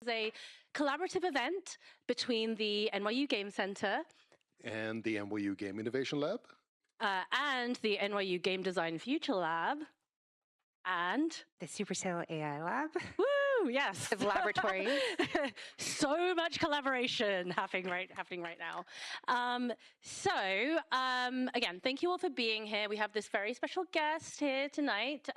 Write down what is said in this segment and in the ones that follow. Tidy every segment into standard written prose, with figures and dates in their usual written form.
A collaborative event between the NYU Game Center and the NYU Game Innovation Lab and the NYU Game Design Future Lab and the Supercell AI Lab. Woo! Yes, the laboratory. So much collaboration happening right now. Again, thank you all for being here. We have this very special guest here tonight,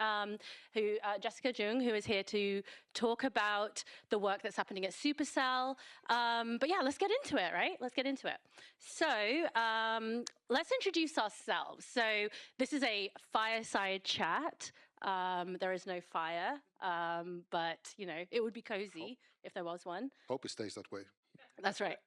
Jessica Jung, who is here to talk about the work that's happening at Supercell. But yeah, let's get into it, right? Let's get into it. So let's introduce ourselves. So this is a fireside chat. There is no fire, but, you know, it would be cozy if there was one. Hope it stays that way. That's right.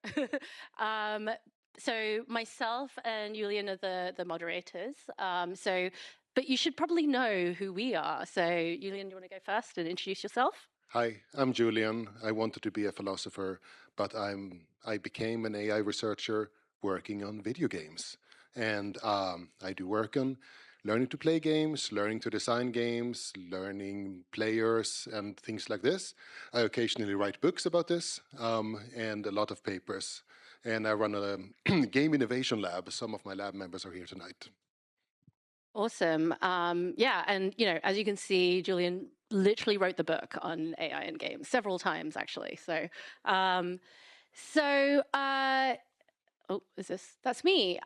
So myself and Julian are the moderators. But you should probably know who we are. So Julian, do you want to go first and introduce yourself? Hi, I'm Julian. I wanted to be a philosopher, but I became an AI researcher working on video games. And I do work on learning to play games, learning to design games, learning players and things like this. I occasionally write books about this and a lot of papers. And I run a game innovation lab. Some of my lab members are here tonight. Awesome. Yeah, and you know, as you can see, Julian literally wrote the book on AI and games several times, actually. Oh, that's me.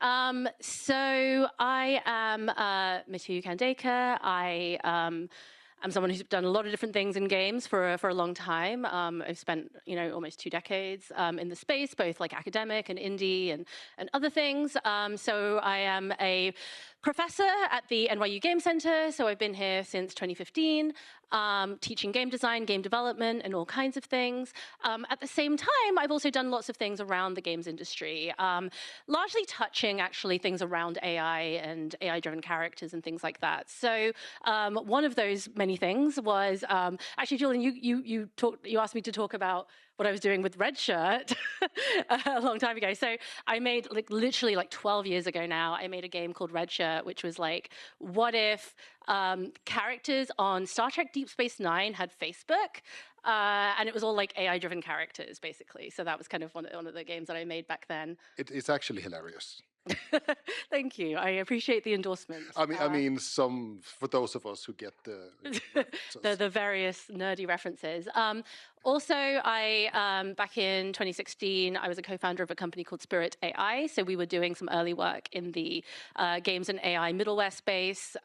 So I am Mithu Kandekar. I'm someone who's done a lot of different things in games for a long time. I've spent, you know, almost 2 decades in the space, both like academic and indie and other things. So I am a professor at the NYU Game Center. So I've been here since 2015, teaching game design, game development, and all kinds of things. At the same time, I've also done lots of things around the games industry, largely touching actually things around AI and AI-driven characters and things like that. So one of those many things was, actually, Julian, you asked me to talk about what I was doing with Red Shirt a long time ago. So I made, literally 12 years ago now, I made a game called Red Shirt, which was like, what if characters on Star Trek Deep Space Nine had Facebook? And it was all like AI-driven characters, basically. So that was kind of one of the games that I made back then. It's actually hilarious. Thank you. I appreciate the endorsement. I mean, for those of us who get the various nerdy references. Also, back in 2016, I was a co-founder of a company called Spirit AI. So we were doing some early work in the games and AI middleware space,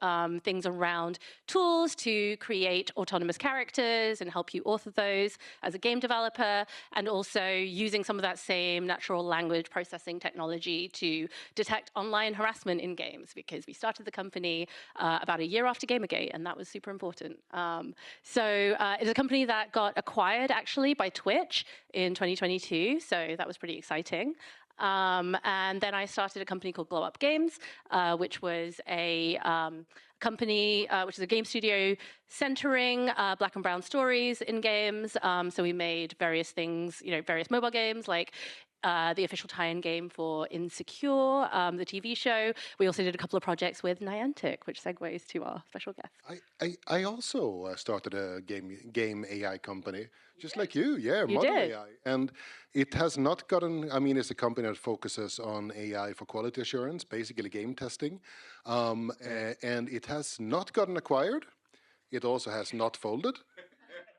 things around tools to create autonomous characters and help you author those as a game developer, and also using some of that same natural language processing technology to detect online harassment in games, because we started the company about a year after Gamergate, and that was super important. It's a company that got acquired actually by Twitch in 2022, so that was pretty exciting. And then I started a company called Glow Up Games, which was a company, which is a game studio centering Black and brown stories in games. So we made various things, you know, various mobile games like the official tie-in game for Insecure, the TV show. We also did a couple of projects with Niantic, which segues to our special guest. I also started a game AI company, just like you. Yeah, you Model did. AI. And it has not gotten, I mean, it's a company that focuses on AI for quality assurance, basically game testing. And it has not gotten acquired. It also has not folded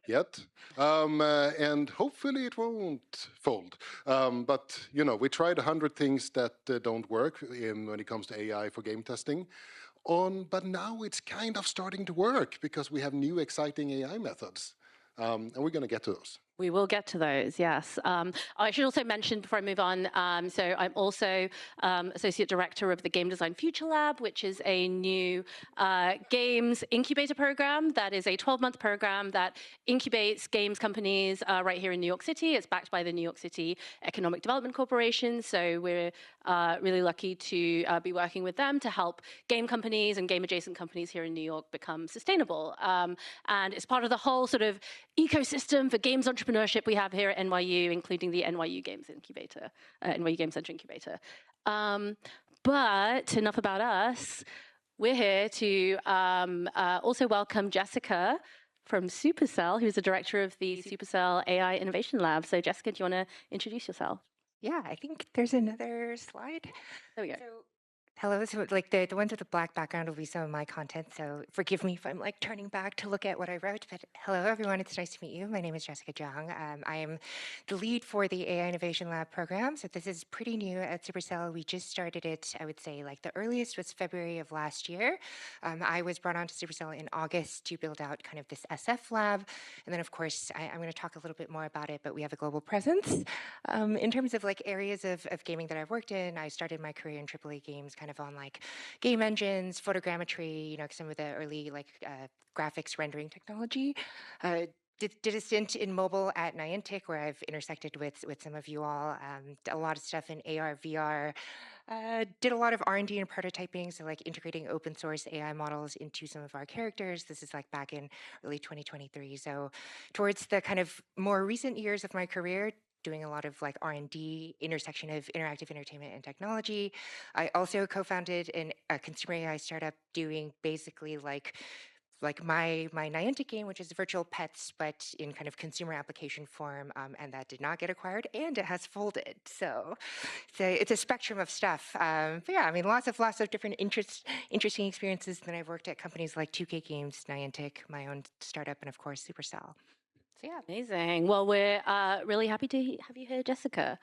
yet, and hopefully it won't fold. But you know, we tried 100 things that don't work when it comes to AI for game testing. But now it's kind of starting to work because we have new exciting AI methods, and we're going to get to those. We will get to those, yes. I should also mention before I move on, so I'm also Associate Director of the Game Design Future Lab, which is a new games incubator program that is a 12-month program that incubates games companies right here in New York City. It's backed by the New York City Economic Development Corporation, so we're really lucky to be working with them to help game companies and game-adjacent companies here in New York become sustainable. And it's part of the whole sort of ecosystem for games entrepreneurship we have here at NYU, including the NYU Games Incubator, NYU Game Center Incubator. But enough about us. We're here to also welcome Jessica from Supercell, who's the director of the Supercell AI Innovation Lab. So Jessica, do you want to introduce yourself? Yeah, I think there's another slide. There we go. So, hello, so like the ones with the black background will be some of my content, so forgive me if I'm like turning back to look at what I wrote, but hello everyone, it's nice to meet you. My name is Jessica Jung. I am the lead for the AI Innovation Lab program, so this is pretty new at Supercell. We just started it, I would say like the earliest was February of last year. I was brought on to Supercell in August to build out kind of this SF lab, and then of course I'm going to talk a little bit more about it, but we have a global presence. In terms of like areas of gaming that I've worked in, I started my career in AAA games kind of on like game engines, photogrammetry, you know, some of the early like graphics rendering technology. Did a stint in mobile at Niantic where I've intersected with some of you all. A lot of stuff in AR, VR. Did a lot of R&D and prototyping, so like integrating open source AI models into some of our characters. This is like back in early 2023. So towards the kind of more recent years of my career, doing a lot of like R&D, intersection of interactive entertainment and technology. I also co-founded a consumer AI startup doing basically like my Niantic game, which is virtual pets, but in kind of consumer application form, and that did not get acquired, and it has folded. So it's a spectrum of stuff. But yeah, I mean, lots of different interesting experiences. And then I've worked at companies like 2K Games, Niantic, my own startup, and of course, Supercell. So yeah. Amazing. Well, we're really happy to have you here, Jessica.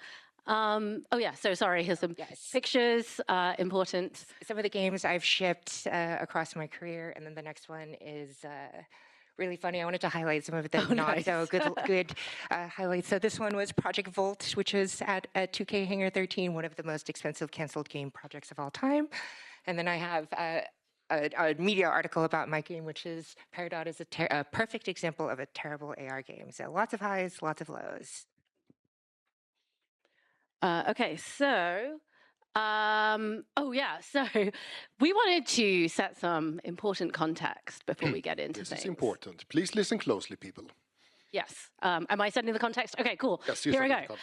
Oh yeah, so sorry, here's some pictures, important. Some of the games I've shipped across my career, and then the next one is really funny. I wanted to highlight some of the not so good highlights. So this one was Project Volt, which is at 2K Hangar 13, one of the most expensive canceled game projects of all time. And then I have a media article about my game, which is paired out as a perfect example of a terrible AR game. So lots of highs, lots of lows. Okay, so, oh yeah, so we wanted to set some important context before we get into this things. This is important. Please listen closely, people. Yes. Am I setting the context? Okay, cool. Yes, here I go.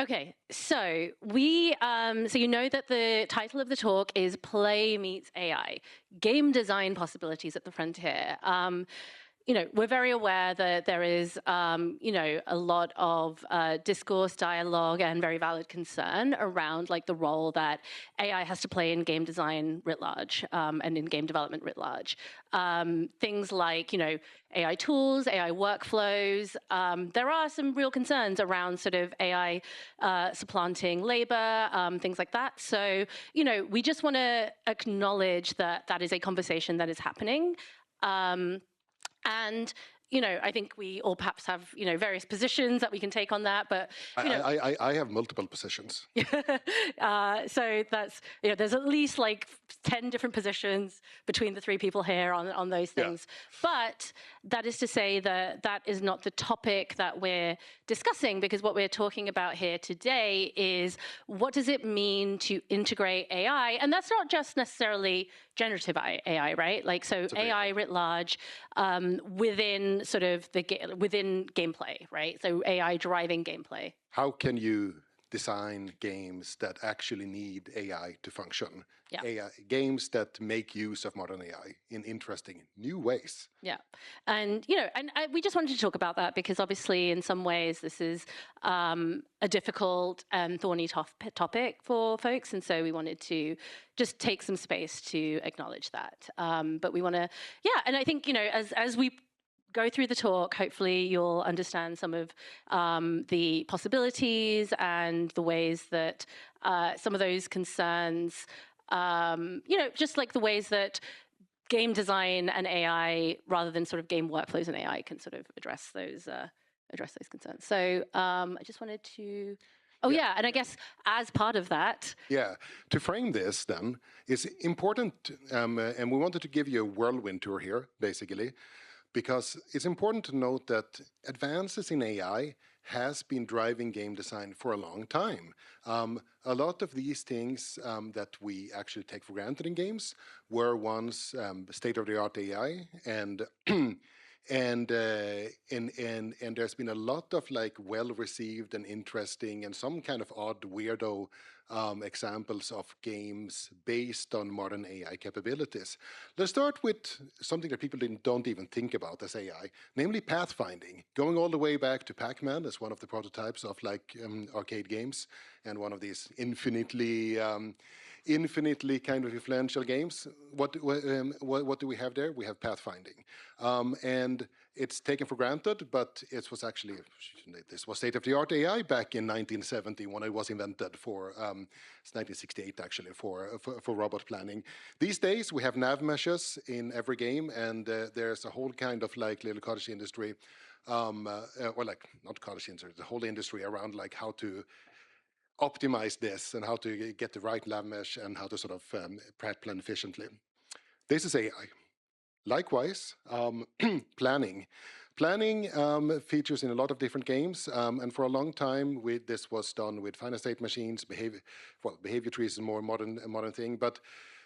Okay, so so you know that the title of the talk is Play Meets AI, Game Design Possibilities at the Frontier. You know, we're very aware that there is, you know, a lot of discourse, dialogue, and very valid concern around like the role that AI has to play in game design writ large and in game development writ large. Things like, you know, AI tools, AI workflows. There are some real concerns around sort of AI supplanting labor, things like that. So, you know, we just want to acknowledge that that is a conversation that is happening. And, you know, I think we all perhaps have, you know, various positions that we can take on that, but, you know. I have multiple positions. So that's, you know, there's at least like 10 different positions between the three people here on those things. Yeah. But that is to say that that is not the topic that we're discussing, because what we're talking about here today is what does it mean to integrate AI? And that's not just necessarily generative AI, right? Like, so AI writ large within sort of within gameplay, right? So AI driving gameplay. How can you design games that actually need AI to function? Yeah. AI, games that make use of modern AI in interesting new ways. Yeah, and you know, and we just wanted to talk about that because obviously, in some ways, this is a difficult and thorny topic for folks, and so we wanted to just take some space to acknowledge that. But we want to, yeah, and I think, you know, as we go through the talk, hopefully you'll understand some of the possibilities and the ways that some of those concerns, you know, just like the ways that game design and AI, rather than sort of game workflows and AI, can sort of address those concerns. So I just wanted to. Oh yeah, and I guess as part of that. Yeah, to frame this then, it's important, and we wanted to give you a whirlwind tour here, basically, because it's important to note that advances in AI has been driving game design for a long time. A lot of these things that we actually take for granted in games were once state-of-the-art AI, and And there's been a lot of like well-received and interesting and some kind of odd weirdo examples of games based on modern AI capabilities. Let's start with something that people don't even think about as AI, namely pathfinding. Going all the way back to Pac-Man as one of the prototypes of like arcade games, and one of these infinitely kind of influential games. What do we have there? We have pathfinding, and it's taken for granted, but it was actually, this was state-of-the-art AI back in 1970 when it was invented for, it's 1968 actually, for robot planning. These days we have nav meshes in every game, and there's a whole kind of like little cottage industry, or like not cottage industry, the whole industry around like how to optimize this and how to get the right nav mesh and how to sort of plan efficiently. This is AI. Likewise, planning. Planning features in a lot of different games, and for a long time this was done with finite state machines. Behavior trees is a more modern thing, but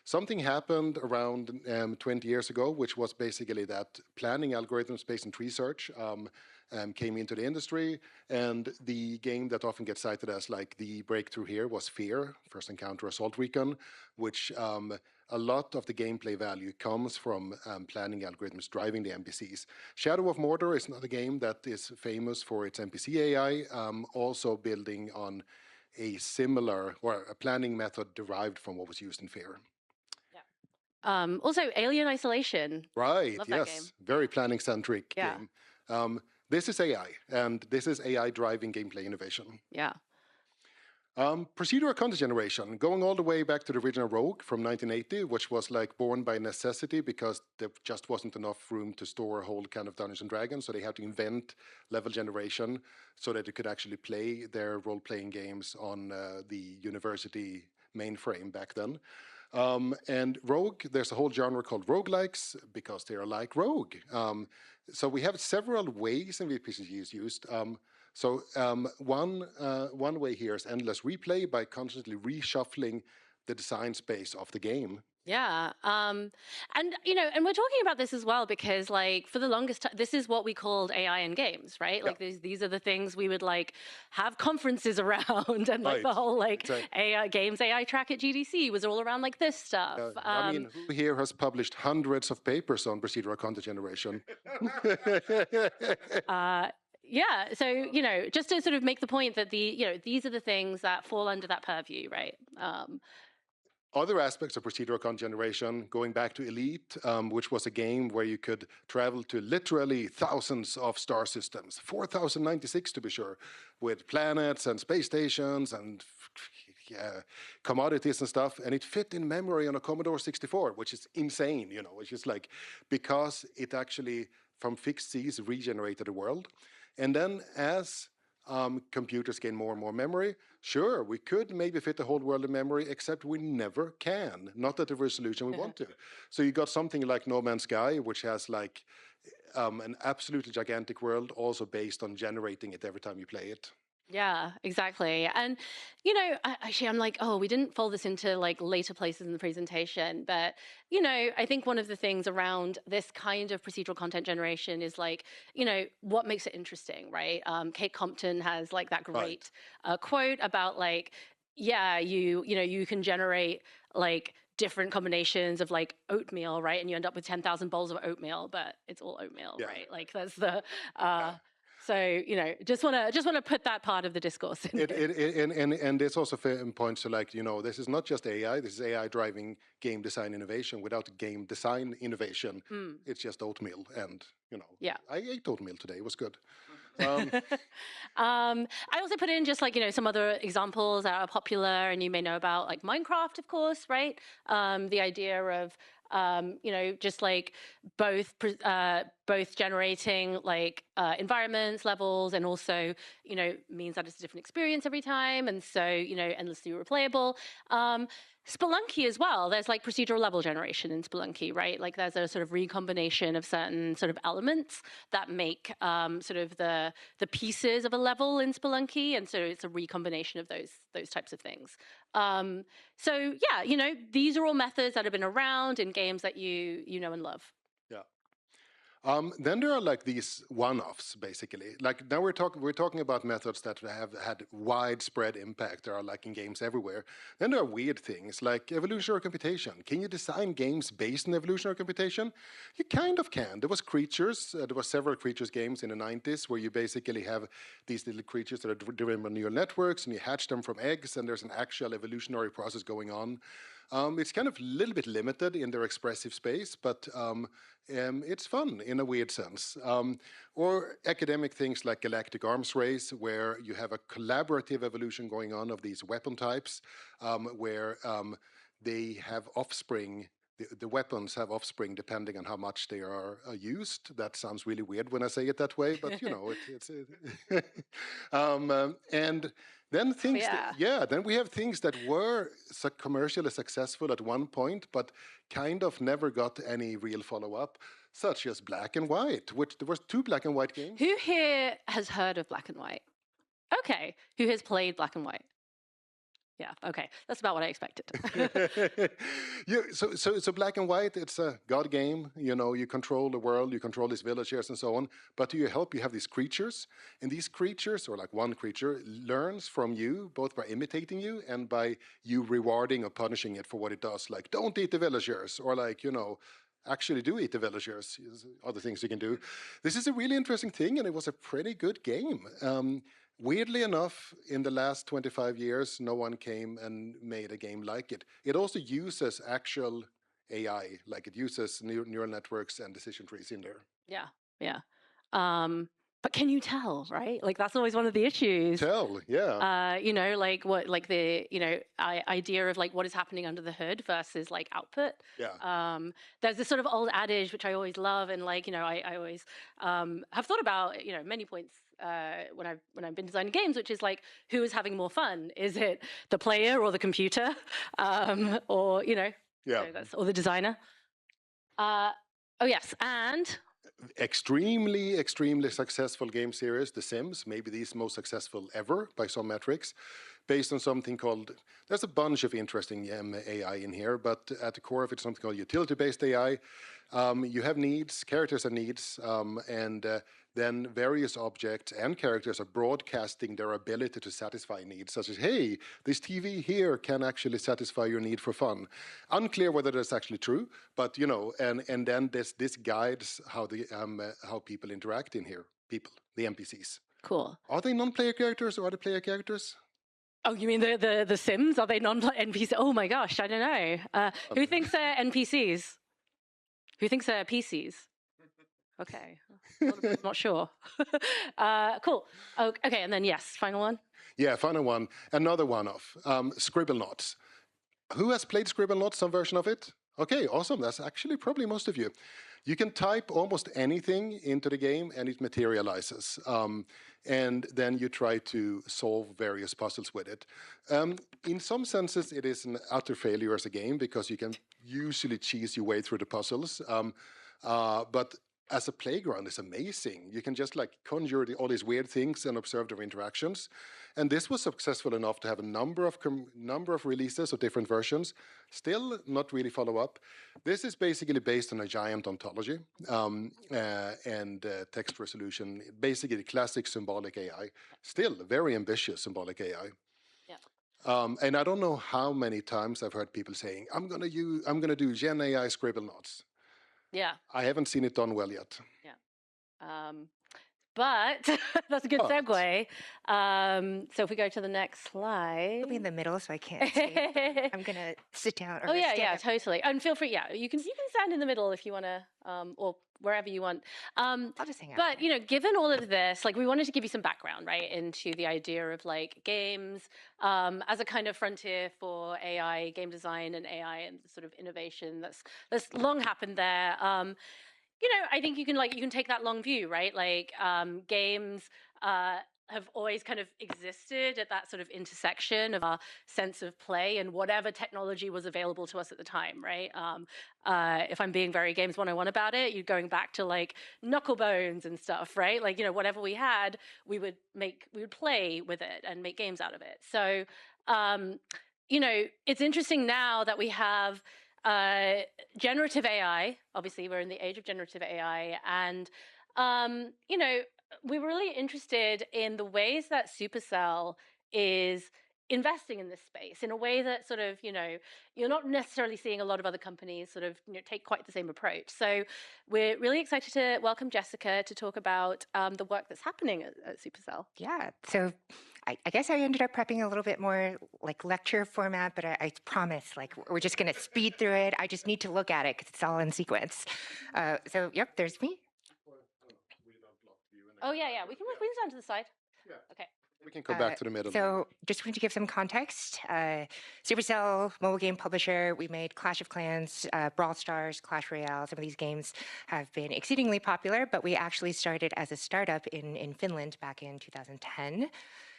something happened around 20 years ago, which was basically that planning algorithms based on tree search came into the industry, and the game that often gets cited as like the breakthrough here was Fear, First Encounter Assault Recon, which a lot of the gameplay value comes from planning algorithms driving the NPCs. Shadow of Mordor is another game that is famous for its NPC AI, also building on a similar or a planning method derived from what was used in Fear. Also, Alien Isolation. Right, Love yes. that game. Very planning-centric Yeah. game. This is AI, and this is AI driving gameplay innovation. Yeah. Procedural content generation, going all the way back to the original Rogue from 1980, which was like born by necessity because there just wasn't enough room to store a whole kind of Dungeons and Dragons, so they had to invent level generation so that they could actually play their role-playing games on the university mainframe back then. And Rogue, there's a whole genre called roguelikes because they are like Rogue. So we have several ways in which RPG is used. One way here is endless replay by constantly reshuffling the design space of the game. Yeah. And and we're talking about this as well because like for the longest time, this is what we called AI in games, right? Yeah. Like these are the things we would like have conferences around, and like Right. the whole like Exactly. AI games, AI track at GDC was all around like this stuff. I mean, who here has published hundreds of papers on procedural content generation? Yeah, so just to sort of make the point that these are the things that fall under that purview, right? Other aspects of procedural content generation, going back to Elite, which was a game where you could travel to literally thousands of star systems, 4,096 to be sure, with planets and space stations and commodities and stuff, and it fit in memory on a Commodore 64, which is insane, it's just like, because it actually, from fixed Cs, regenerated the world. And then as computers gain more and more memory, sure, we could maybe fit the whole world in memory, except we never can, not at the resolution we want to. So you got something like No Man's Sky, which has like an absolutely gigantic world, also based on generating it every time you play it. Yeah, exactly. And, actually, I'm like, oh, we didn't fold this into like later places in the presentation. But, I think one of the things around this kind of procedural content generation is like, what makes it interesting, right? Kate Compton has like that great quote about like, yeah, you can generate like different combinations of like oatmeal, right? And you end up with 10,000 bowls of oatmeal, but it's all oatmeal, right? Like that's the... So just want to put that part of the discourse in. And it's also fair points to like this is not just AI. This is AI driving game design innovation. Without game design innovation, it's just oatmeal. And yeah, I ate oatmeal today. It was good. I also put in just like some other examples that are popular, and you may know about like Minecraft, of course, right? The idea of just like both generating like environments, levels, and also means that it's a different experience every time, and so endlessly replayable. Spelunky as well. There's like procedural level generation in Spelunky, right? Like there's a sort of recombination of certain sort of elements that make sort of the pieces of a level in Spelunky, and so it's a recombination of those types of things. So yeah, these are all methods that have been around in games that you know and love. Yeah. Then there are like these one-offs, basically. Like now we're talking about methods that have had widespread impact. There are like in games everywhere. Then there are weird things like evolutionary computation. Can you design games based on evolutionary computation? You kind of can. There was creatures. There were several creatures games in the 90s where you basically have these little creatures that are driven by neural networks, and you hatch them from eggs, and there's an actual evolutionary process going on. It's kind of a little bit limited in their expressive space, but it's fun in a weird sense. Or academic things like galactic arms race, where you have a collaborative evolution going on of these weapon types, where they have offspring. The weapons have offspring depending on how much they are used. That sounds really weird when I say it that way, but you know, and then things, then we have things that were commercially successful at one point, but kind of never got any real follow-up, such as Black and White, which there was 2 Black and White games. Who here has heard of Black and White? Okay. Who has played Black and White? Yeah, okay. That's about what I expected. So Black and White, it's a god game. You know, you control the world, you control these villagers and so on. But to your help, you have these creatures. And these creatures, or like one creature, learns from you, both by imitating you and by you rewarding or punishing it for what it does. Like, don't eat the villagers, or like, you know, actually do eat the villagers. Other things you can do. This is a really interesting thing, and it was a pretty good game. Weirdly enough, in the last 25 years, no one came and made a game like it. It also uses actual AI, like it uses neural networks and decision trees in there. Yeah, yeah. But can you tell, right? Like that's always one of the issues. Yeah. You know, like what, like the, you know, idea of like what is happening under the hood versus like output. Yeah. There's this sort of old adage which I always love, and like, you know, I always have thought about, you know, many points when I've been designing games, which is like, who is having more fun? Is it the player or the computer, or you know, yeah, or the designer? Oh yes, and extremely successful game series, The Sims, maybe the most successful ever by some metrics, based on something called, there's a bunch of interesting AI in here, but at the core of it, something called utility-based AI. You have needs, characters have needs, and then various objects and characters are broadcasting their ability to satisfy needs, such as, hey, this TV here can actually satisfy your need for fun. Unclear whether that's actually true, but you know, and then this guides how how people interact in here, the NPCs. Cool. Are they non-player characters or are they player characters? Oh, you mean the Sims? Are they non-NPCs? Oh my gosh, I don't know. Who thinks they're NPCs? Who thinks they're PCs? Okay, not sure. Cool. Okay, and then yes, final one. Yeah, final one. Another one-off. Scribblenauts. Who has played Scribblenauts? Some version of it? Okay, awesome. That's actually probably most of you. You can type almost anything into the game and it materializes. And then you try to solve various puzzles with it. In some senses, it is an utter failure as a game because you can usually cheese your way through the puzzles. But as a playground, it's amazing. You can just like conjure all these weird things and observe their interactions. And this was successful enough to have a number of releases of different versions. Still not really follow up. This is basically based on a giant ontology and text resolution. Basically, the classic symbolic AI. Still very ambitious symbolic AI. Yeah. And I don't know how many times I've heard people saying, "I'm gonna do Gen AI Scribblenauts." Yeah. I haven't seen it done well yet. Yeah. But that's a good segue. So if we go to the next slide. I'll be in the middle, so I can't escape. I'm gonna sit down. Or yeah, totally. And feel free. Yeah, you can stand in the middle if you want to, or wherever you want. I'll just hang out. But you know, given all of this, like we wanted to give you some background, right, into the idea of like games as a kind of frontier for AI, game design, and AI, and sort of innovation that's long happened there. You know, I think you can take that long view, right? Like games have always kind of existed at that sort of intersection of our sense of play and whatever technology was available to us at the time, right? If I'm being very Games 101 about it, you're going back to like Knucklebones and stuff, right? Like, you know, whatever we had, we would play with it and make games out of it. So, you know, it's interesting now that we have generative AI, obviously we're in the age of generative AI, and you know, we're really interested in the ways that Supercell is investing in this space in a way that sort of, you're not necessarily seeing a lot of other companies sort of, take quite the same approach. So we're really excited to welcome Jessica to talk about the work that's happening at Supercell. Yeah, so I guess I ended up prepping a little bit more like lecture format, but I promise, like, we're just going to speed through it. I just need to look at it because it's all in sequence. So, yep, there's me. Oh, yeah, we can move down to the side. Yeah. Okay. We can go back to the middle. So just wanted to give some context. Supercell, mobile game publisher, we made Clash of Clans, Brawl Stars, Clash Royale. Some of these games have been exceedingly popular, but we actually started as a startup in Finland back in 2010.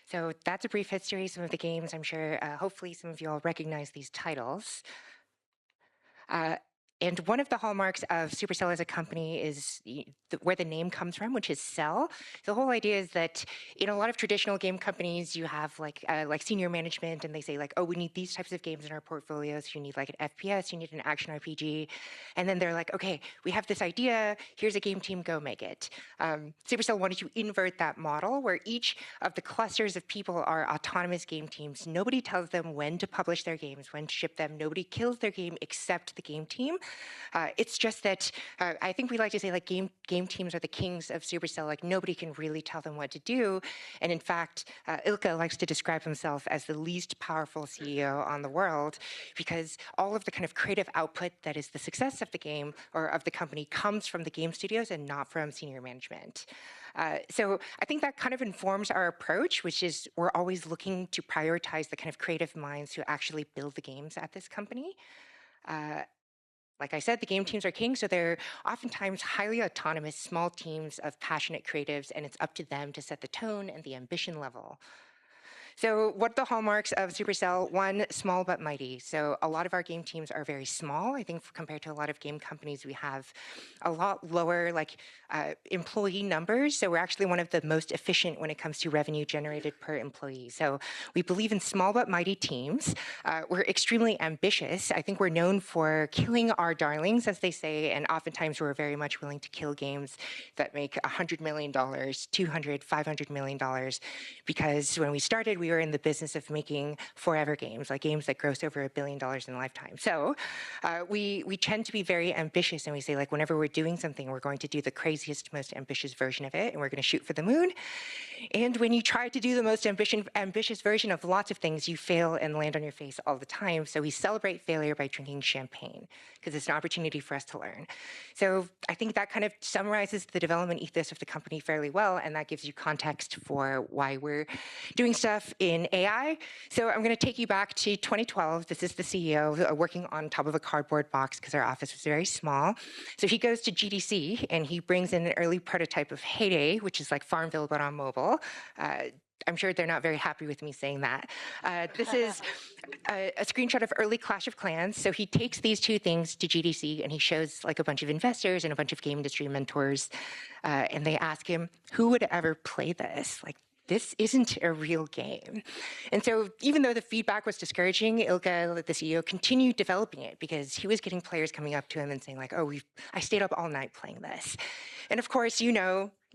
So that's a brief history. Some of the games, I'm sure, hopefully some of you all recognize these titles. And one of the hallmarks of Supercell as a company is where the name comes from, which is cell. The whole idea is that in a lot of traditional game companies, you have like senior management, and they say like, oh, we need these types of games in our portfolios. You need like an FPS, you need an action RPG. And then they're like, okay, we have this idea. Here's a game team, go make it. Supercell wanted to invert that model where each of the clusters of people are autonomous game teams. Nobody tells them when to publish their games, when to ship them. Nobody kills their game except the game team. It's just that I think we like to say like game teams are the kings of Supercell. Like nobody can really tell them what to do. And in fact, Ilkka likes to describe himself as the least powerful CEO on the world because all of the kind of creative output that is the success of the game or of the company comes from the game studios and not from senior management. So I think that kind of informs our approach, which is we're always looking to prioritize the kind of creative minds who actually build the games at this company. Like I said, the game teams are king, so they're oftentimes highly autonomous, small teams of passionate creatives, and it's up to them to set the tone and the ambition level. So what are the hallmarks of Supercell? One, small but mighty. So a lot of our game teams are very small. I think compared to a lot of game companies, we have a lot lower employee numbers. So we're actually one of the most efficient when it comes to revenue generated per employee. So we believe in small but mighty teams. We're extremely ambitious. I think we're known for killing our darlings, as they say, and oftentimes we're very much willing to kill games that make $100 million, $200, $500 million, because when we started, we were in the business of making forever games, like games that gross over $1 billion in a lifetime. So we tend to be very ambitious, and we say, like, whenever we're doing something, we're going to do the craziest, most ambitious version of it, and we're going to shoot for the moon. And when you try to do the most ambitious version of lots of things, you fail and land on your face all the time. So we celebrate failure by drinking champagne, because it's an opportunity for us to learn. So I think that kind of summarizes the development ethos of the company fairly well, and that gives you context for why we're doing stuff in AI. So I'm going to take you back to 2012. This is the CEO working on top of a cardboard box because our office was very small. So he goes to GDC and he brings in an early prototype of Heyday, which is like Farmville but on mobile. I'm sure they're not very happy with me saying that. This is a screenshot of early Clash of Clans. So he takes these two things to GDC and he shows like a bunch of investors and a bunch of game industry mentors, and they ask him, who would ever play this? Like, this isn't a real game. And so even though the feedback was discouraging, Ilkka, the CEO, continued developing it because he was getting players coming up to him and saying like, oh, I stayed up all night playing this. And of course,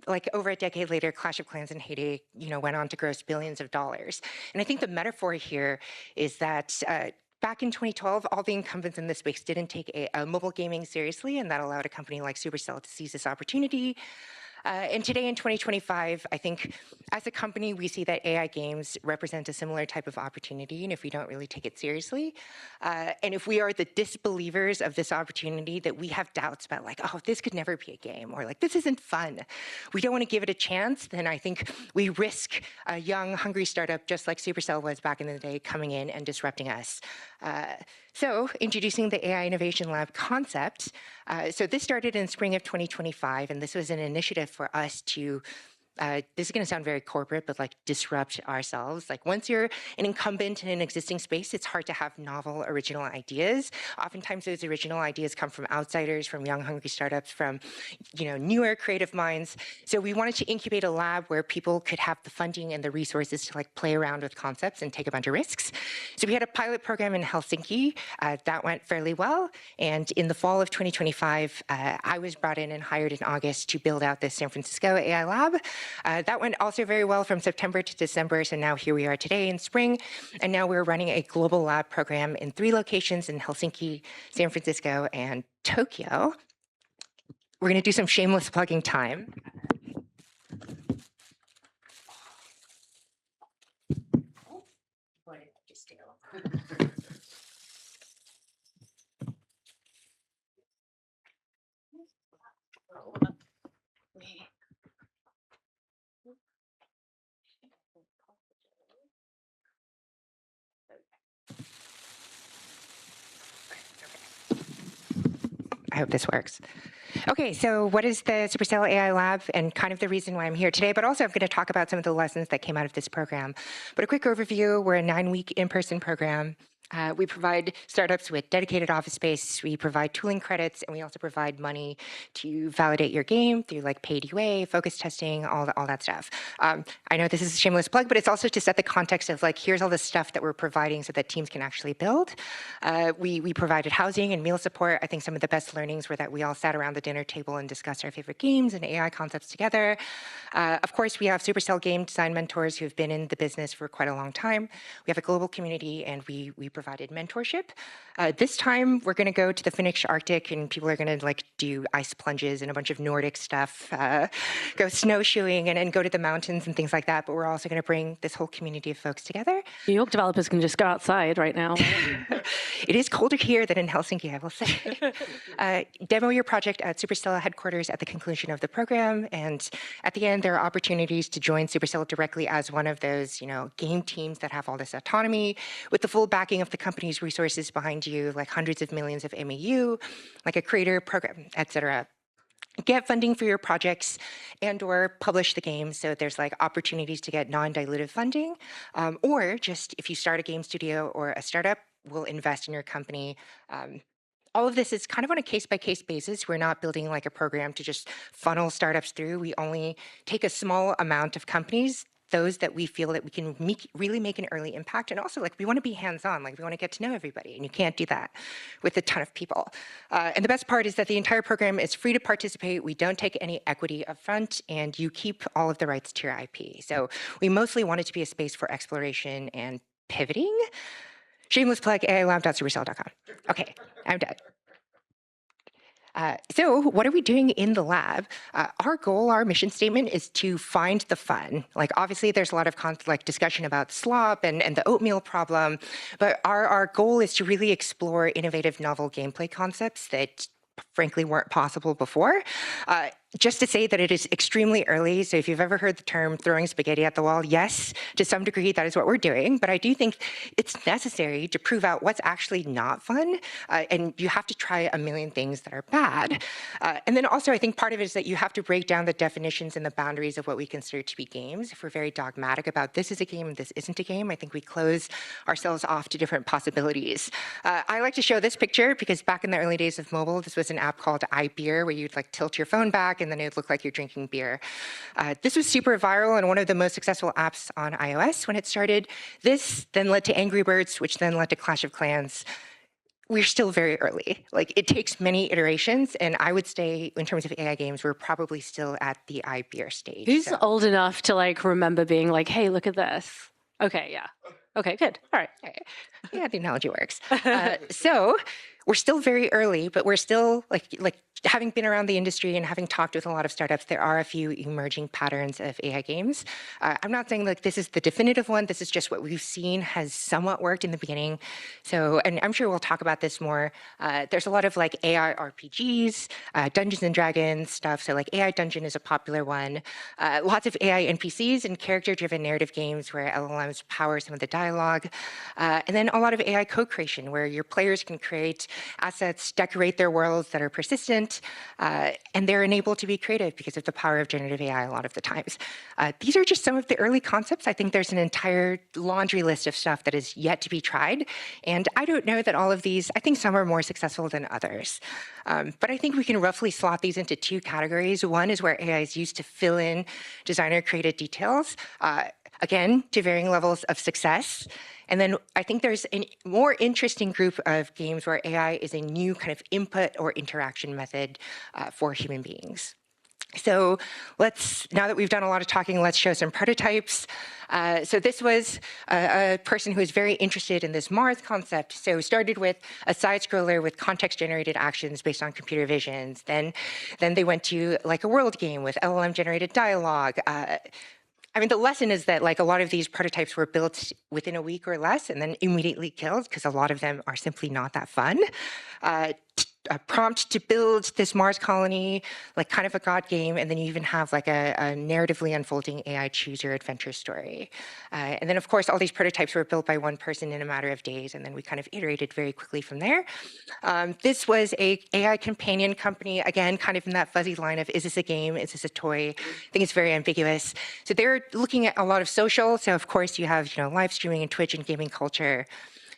like over a decade later, Clash of Clans and Heyday, went on to gross billions of dollars. And I think the metaphor here is that back in 2012, all the incumbents in this space didn't take mobile gaming seriously, and that allowed a company like Supercell to seize this opportunity. And today in 2025, I think as a company, we see that AI games represent a similar type of opportunity, and if we don't really take it seriously, and if we are the disbelievers of this opportunity, that we have doubts about like, oh, this could never be a game, or like, this isn't fun, we don't want to give it a chance, then I think we risk a young, hungry startup just like Supercell was back in the day coming in and disrupting us. So introducing the AI Innovation Lab concept. So this started in spring of 2025, and this was an initiative for us to this is going to sound very corporate, but like disrupt ourselves. Like once you're an incumbent in an existing space, it's hard to have novel, original ideas. Oftentimes those original ideas come from outsiders, from young, hungry startups, from newer creative minds. So we wanted to incubate a lab where people could have the funding and the resources to like play around with concepts and take a bunch of risks. So we had a pilot program in Helsinki that went fairly well. And in the fall of 2025, I was brought in and hired in August to build out this San Francisco AI lab. That went also very well from September to December. So now here we are today in spring. And now we're running a global lab program in 3 locations in Helsinki, San Francisco, and Tokyo. We're going to do some shameless plugging time. I hope this works. Okay, so what is the Supercell AI Lab and kind of the reason why I'm here today, but also I'm going to talk about some of the lessons that came out of this program. But a quick overview, we're a 9-week in-person program. We provide startups with dedicated office space, we provide tooling credits, and we also provide money to validate your game through like paid UA, focus testing, all that stuff. I know this is a shameless plug, but it's also to set the context of like, here's all the stuff that we're providing so that teams can actually build. We provided housing and meal support. I think some of the best learnings were that we all sat around the dinner table and discussed our favorite games and AI concepts together. Of course, we have Supercell game design mentors who've been in the business for quite a long time. We have a global community, and we provided mentorship. This time, we're going to go to the Finnish Arctic, and people are going to like do ice plunges and a bunch of Nordic stuff, go snowshoeing and go to the mountains and things like that. But we're also going to bring this whole community of folks together. New York developers can just go outside right now. It is colder here than in Helsinki, I will say. Demo your project at Supercell headquarters at the conclusion of the program, and at the end, there are opportunities to join Supercell directly as one of those, game teams that have all this autonomy, with the full backing of the company's resources behind you, like hundreds of millions of MAU, like a creator program, etc. Get funding for your projects and or publish the game. So there's like opportunities to get non-dilutive funding, or just if you start a game studio or a startup, we'll invest in your company. All of this is kind of on a case-by-case basis. We're not building like a program to just funnel startups through. We only take a small amount of companies, those that we feel that we can really make an early impact. And also, like, we want to be hands-on, like we want to get to know everybody, and you can't do that with a ton of people. And the best part is that the entire program is free to participate. We don't take any equity upfront, and you keep all of the rights to your IP. So we mostly want it to be a space for exploration and pivoting. Shameless plug, ailab.supercell.com. Okay, I'm done. So what are we doing in the lab? Our goal, our mission statement is to find the fun. Like, obviously, there's a lot of discussion about slop and the oatmeal problem, but our goal is to really explore innovative, novel gameplay concepts that frankly weren't possible before. Just to say that it is extremely early, so if you've ever heard the term throwing spaghetti at the wall, yes, to some degree that is what we're doing, but I do think it's necessary to prove out what's actually not fun, and you have to try a million things that are bad. And then also I think part of it is that you have to break down the definitions and the boundaries of what we consider to be games. If we're very dogmatic about this is a game and this isn't a game, I think we close ourselves off to different possibilities. I like to show this picture because back in the early days of mobile, this was an app called iBeer where you'd like tilt your phone back and then it would look like you're drinking beer. This was super viral and one of the most successful apps on iOS when it started. This then led to Angry Birds, which then led to Clash of Clans. We're still very early. Like, it takes many iterations, and I would say in terms of AI games, we're probably still at the iBeer stage. Who's old enough to like remember being like, hey, look at this? Okay, yeah. Okay, good. All right. Yeah, the analogy works. So we're still very early, but we're still like having been around the industry and having talked with a lot of startups, there are a few emerging patterns of AI games. I'm not saying like this is the definitive one. This is just what we've seen has somewhat worked in the beginning. So, and I'm sure we'll talk about this more. There's a lot of like AI RPGs, Dungeons and Dragons stuff. So like AI Dungeon is a popular one. Lots of AI NPCs and character-driven narrative games where LLMs power some of the dialogue. And then a lot of AI co-creation where your players can create assets, decorate their worlds that are persistent, and they're enabled to be creative because of the power of generative AI a lot of the times. These are just some of the early concepts. I think there's an entire laundry list of stuff that is yet to be tried, and I don't know that all of these, I think some are more successful than others. But I think we can roughly slot these into two categories. One is where AI is used to fill in designer-created details, again, to varying levels of success. And then I think there's a more interesting group of games where AI is a new kind of input or interaction method for human beings. So now that we've done a lot of talking, let's show some prototypes. So this was a person who was very interested in this Mars concept. So started with a side scroller with context-generated actions based on computer visions. Then they went to like a world game with LLM-generated dialogue. I mean, the lesson is that like a lot of these prototypes were built within a week or less and then immediately killed because a lot of them are simply not that fun. A prompt to build this Mars colony, like kind of a God game, and then you even have like a narratively unfolding AI choose your adventure story. And then of course, all these prototypes were built by one person in a matter of days, and then we kind of iterated very quickly from there. This was a AI companion company, again, kind of in that fuzzy line of, is this a game, is this a toy? I think it's very ambiguous. So they're looking at a lot of social. So of course you have, live streaming and Twitch and gaming culture.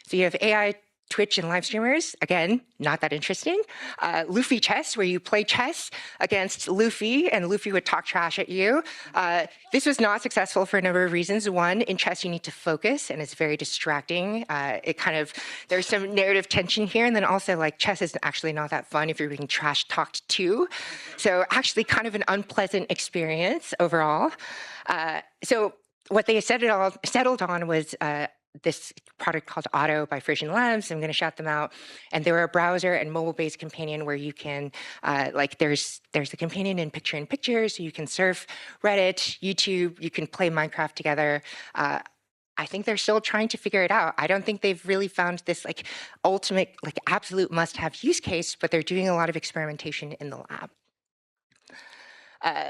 So you have AI Twitch and live streamers, again, not that interesting. Luffy chess, where you play chess against Luffy, and Luffy would talk trash at you. This was not successful for a number of reasons. One, in chess, you need to focus, and it's very distracting. There's some narrative tension here, and then also, like, chess is actually not that fun if you're being trash talked to. So actually kind of an unpleasant experience overall. So what they settled on was this product called Auto by Frisian Labs. I'm going to shout them out. And they're a browser and mobile-based companion where you can, there's the companion in picture-in-picture, so you can surf Reddit, YouTube, you can play Minecraft together. I think they're still trying to figure it out. I don't think they've really found this like ultimate, like absolute must-have use case, but they're doing a lot of experimentation in the lab.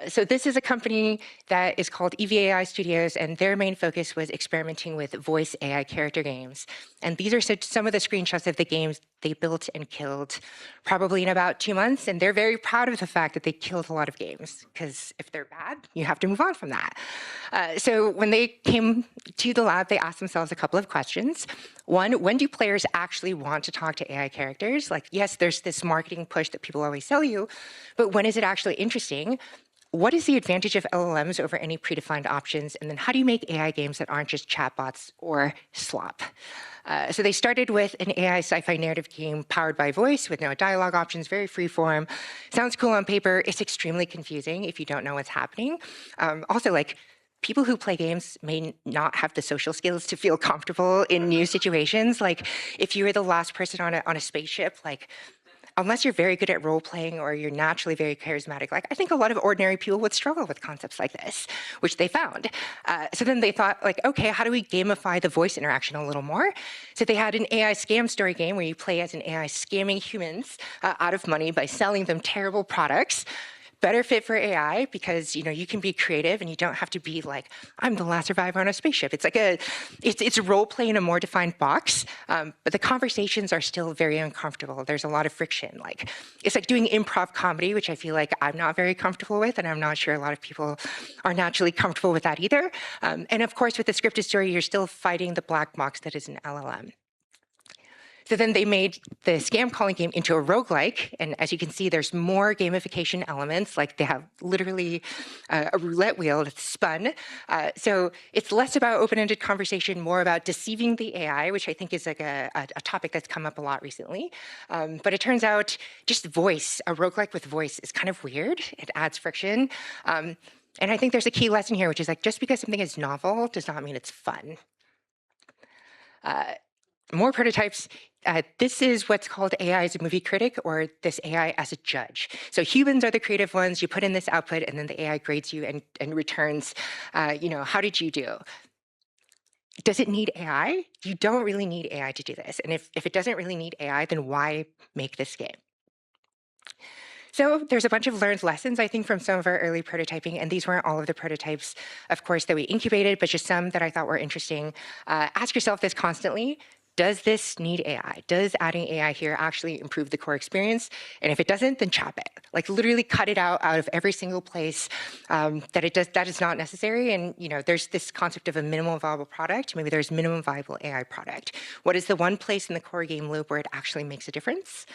So this is a company that is called EVAI Studios, and their main focus was experimenting with voice AI character games. And these are some of the screenshots of the games they built and killed probably in about 2 months. And they're very proud of the fact that they killed a lot of games, because if they're bad, you have to move on from that. So when they came to the lab, they asked themselves a couple of questions. One, when do players actually want to talk to AI characters? Like, yes, there's this marketing push that people always sell you, but when is it actually interesting? What is the advantage of LLMs over any predefined options? And then how do you make AI games that aren't just chatbots or slop? So they started with an AI sci-fi narrative game powered by voice with no dialogue options, very free form. Sounds cool on paper. It's extremely confusing if you don't know what's happening. Also, like, people who play games may not have the social skills to feel comfortable in new situations. Like, if you were the last person on a spaceship, like, unless you're very good at role-playing or you're naturally very charismatic, like I think a lot of ordinary people would struggle with concepts like this, which they found. So then they thought, like, okay, how do we gamify the voice interaction a little more? So they had an AI scam story game where you play as an AI scamming humans out of money by selling them terrible products. Better fit for AI because you can be creative and you don't have to be like, I'm the last survivor on a spaceship. It's like it's role play in a more defined box, but the conversations are still very uncomfortable. There's a lot of friction. Like, it's like doing improv comedy, which I feel like I'm not very comfortable with, and I'm not sure a lot of people are naturally comfortable with that either. And of course, with the scripted story, you're still fighting the black box that is an LLM. So then they made the scam calling game into a roguelike. And as you can see, there's more gamification elements. Like, they have literally a roulette wheel that's spun. So it's less about open-ended conversation, more about deceiving the AI, which I think is like a topic that's come up a lot recently. But it turns out just voice, a roguelike with voice, is kind of weird. It adds friction. And I think there's a key lesson here, which is like, just because something is novel does not mean it's fun. More prototypes. This is what's called AI as a movie critic, or this AI as a judge. So humans are the creative ones. You put in this output, and then the AI grades you and returns, how did you do? Does it need AI? You don't really need AI to do this. And if it doesn't really need AI, then why make this game? So there's a bunch of learned lessons, I think, from some of our early prototyping, and these weren't all of the prototypes, of course, that we incubated, but just some that I thought were interesting. Ask yourself this constantly. does this need AI? Does adding AI here actually improve the core experience? And if it doesn't, then chop it. Like literally cut it out of every single place that is not necessary. And there's this concept of a minimum viable product. Maybe there's minimum viable AI product. What is the one place in the core game loop where it actually makes a difference?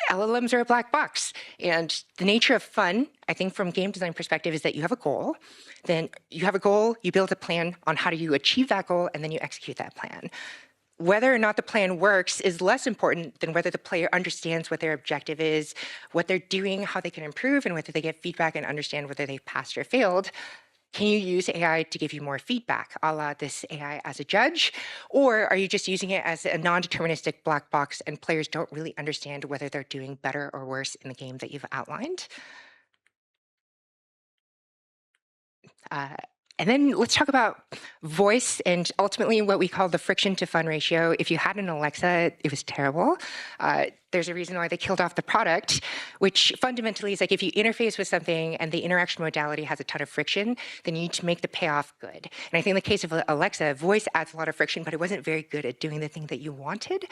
LLMs are a black box. And the nature of fun, I think from game design perspective, is that you have a goal. Then you have a goal, you build a plan on how do you achieve that goal, and then you execute that plan. Whether or not the plan works is less important than whether the player understands what their objective is, what they're doing, how they can improve, and whether they get feedback and understand whether they've passed or failed. Can you use AI to give you more feedback, a la this AI as a judge? Or are you just using it as a non-deterministic black box and players don't really understand whether they're doing better or worse in the game that you've outlined? And then let's talk about voice and ultimately what we call the friction to fun ratio. If you had an Alexa, it was terrible. There's a reason why they killed off the product, which fundamentally is like if you interface with something and the interaction modality has a ton of friction, then you need to make the payoff good. And I think in the case of Alexa, voice adds a lot of friction, but it wasn't very good at doing the thing that you wanted.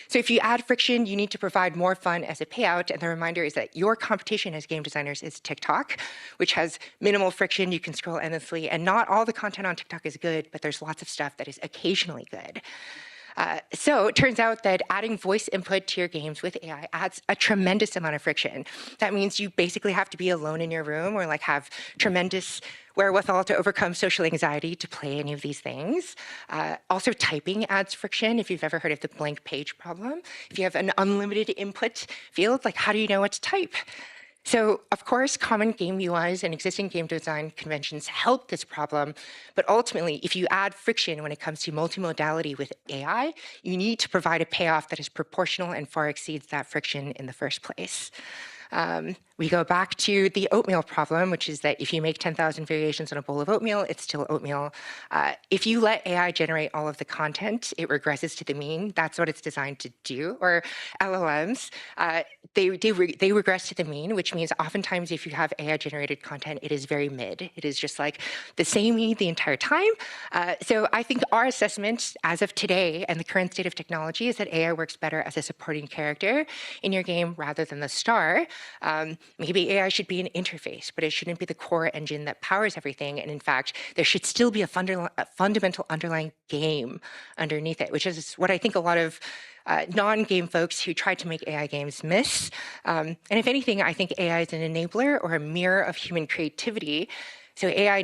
So if you add friction, you need to provide more fun as a payout. And the reminder is that your competition as game designers is TikTok, which has minimal friction. You can scroll endlessly, and not all the content on TikTok is good, but there's lots of stuff that is occasionally good. So it turns out that adding voice input to your games with AI adds a tremendous amount of friction. That means you basically have to be alone in your room or like have tremendous wherewithal to overcome social anxiety to play any of these things. Also, typing adds friction. If you've ever heard of the blank page problem, if you have an unlimited input field, like how do you know what to type? So, of course, common game UIs and existing game design conventions help this problem, but ultimately, if you add friction when it comes to multimodality with AI, you need to provide a payoff that is proportional and far exceeds that friction in the first place. We go back to the oatmeal problem, which is that if you make 10,000 variations on a bowl of oatmeal, it's still oatmeal. If you let AI generate all of the content, it regresses to the mean. That's what it's designed to do. Or LLMs, they regress to the mean, which means oftentimes if you have AI-generated content, it is very mid. It is just like the samey the entire time. So I think our assessment as of today and the current state of technology is that AI works better as a supporting character in your game rather than the star. Maybe AI should be an interface, but it shouldn't be the core engine that powers everything. And in fact, there should still be a fundamental underlying game underneath it, which is what I think a lot of non-game folks who try to make AI games miss. And if anything, I think AI is an enabler or a mirror of human creativity. So AI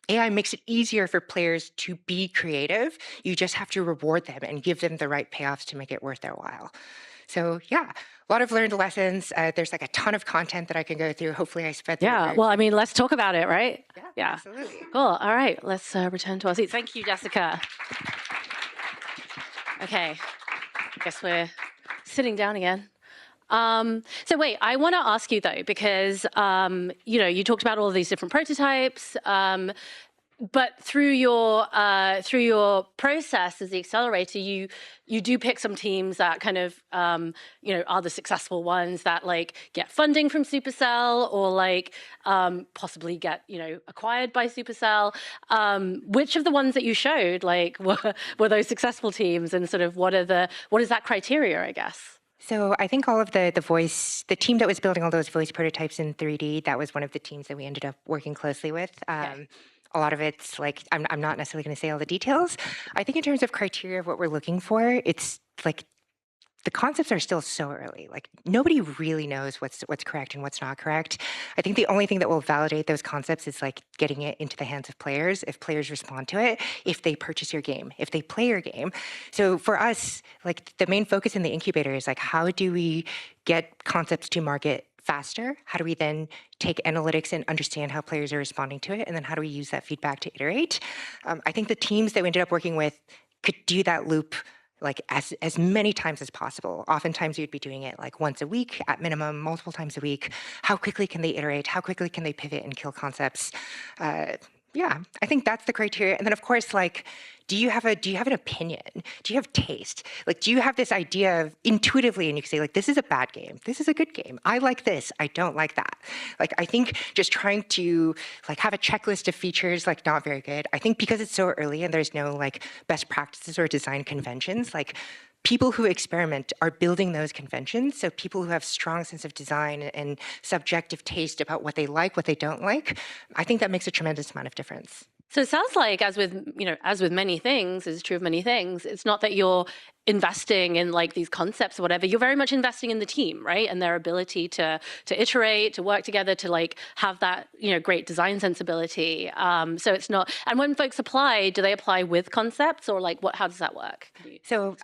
AI makes it easier for players to be creative. You just have to reward them and give them the right payoffs to make it worth their while. So yeah, a lot of learned lessons. There's like a ton of content that I can go through. Hopefully I sped through. Yeah, well, I mean, let's talk about it, right? Yeah, absolutely. Cool, all right, let's return to our seats. Thank you, Jessica. Okay, I guess we're sitting down again. So wait, I want to ask you though, because, you talked about all of these different prototypes, but through your process as the accelerator, you do pick some teams that kind of are the successful ones that like get funding from Supercell or like possibly get acquired by Supercell. Which of the ones that you showed like were those successful teams, and sort of what is that criteria, I guess? So I think all of the team that was building all those voice prototypes in 3D, that was one of the teams that we ended up working closely with. Okay. A lot of it's like, I'm not necessarily going to say all the details. I think in terms of criteria of what we're looking for, it's like the concepts are still so early. Like nobody really knows what's correct and what's not correct. I think the only thing that will validate those concepts is like getting it into the hands of players, if players respond to it, if they purchase your game, if they play your game. So for us, like the main focus in the incubator is like, how do we get concepts to market faster? How do we then take analytics and understand how players are responding to it? And then how do we use that feedback to iterate? I think the teams that we ended up working with could do that loop like as many times as possible. Oftentimes you'd be doing it like once a week at minimum, multiple times a week. How quickly can they iterate? How quickly can they pivot and kill concepts? Yeah, I think that's the criteria. And then, of course, like, do you have an opinion? Do you have taste? Like, do you have this idea of intuitively, and you can say, like, this is a bad game, this is a good game. I like this, I don't like that. Like, I think just trying to like have a checklist of features, like, not very good. I think because it's so early and there's no like best practices or design conventions, like, people who experiment are building those conventions. So people who have strong sense of design and subjective taste about what they like, what they don't like, I think that makes a tremendous amount of difference. So it sounds like, as with many things, is true of many things, it's not that you're investing in like these concepts or whatever. You're very much investing in the team, right? And their ability to iterate, to work together, to like have that, great design sensibility. So it's not. And when folks apply, do they apply with concepts, or like how does that work? So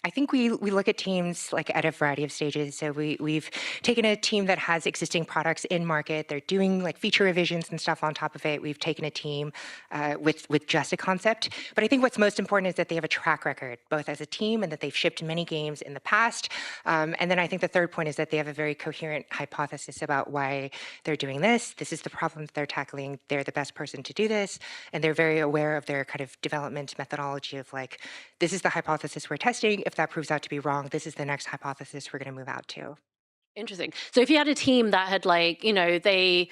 I think we look at teams like at a variety of stages. So we've taken a team that has existing products in market. They're doing like feature revisions and stuff on top of it. We've taken a team with just a concept. But I think what's most important is that they have a track record, both as a team and that they've shipped many games in the past. And then I think the third point is that they have a very coherent hypothesis about why they're doing this. This is the problem that they're tackling. They're the best person to do this. And they're very aware of their kind of development methodology of like, this is the hypothesis we're testing. If that proves out to be wrong, this is the next hypothesis we're going to move out to. Interesting. So if you had a team that had like, they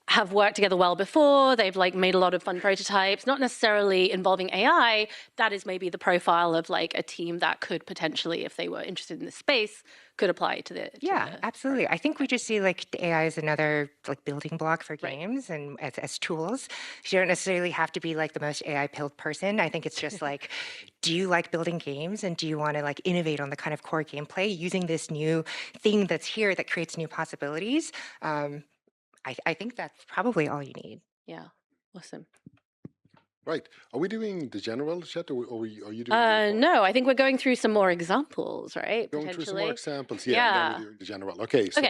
have worked together well before, they've like made a lot of fun prototypes, not necessarily involving AI, that is maybe the profile of like a team that could potentially, if they were interested in this space, could apply to the... Absolutely. I think we just see like the AI as another like building block for games and as tools. You don't necessarily have to be like the most AI-pilled person. I think it's just like, do you like building games, and do you want to like innovate on the kind of core gameplay using this new thing that's here that creates new possibilities? I think that's probably all you need. Yeah, awesome. Right. Are we doing the general chat, or are you doing? No, I think we're going through some more examples, right? Going through some more examples, and then we do the general. Okay. So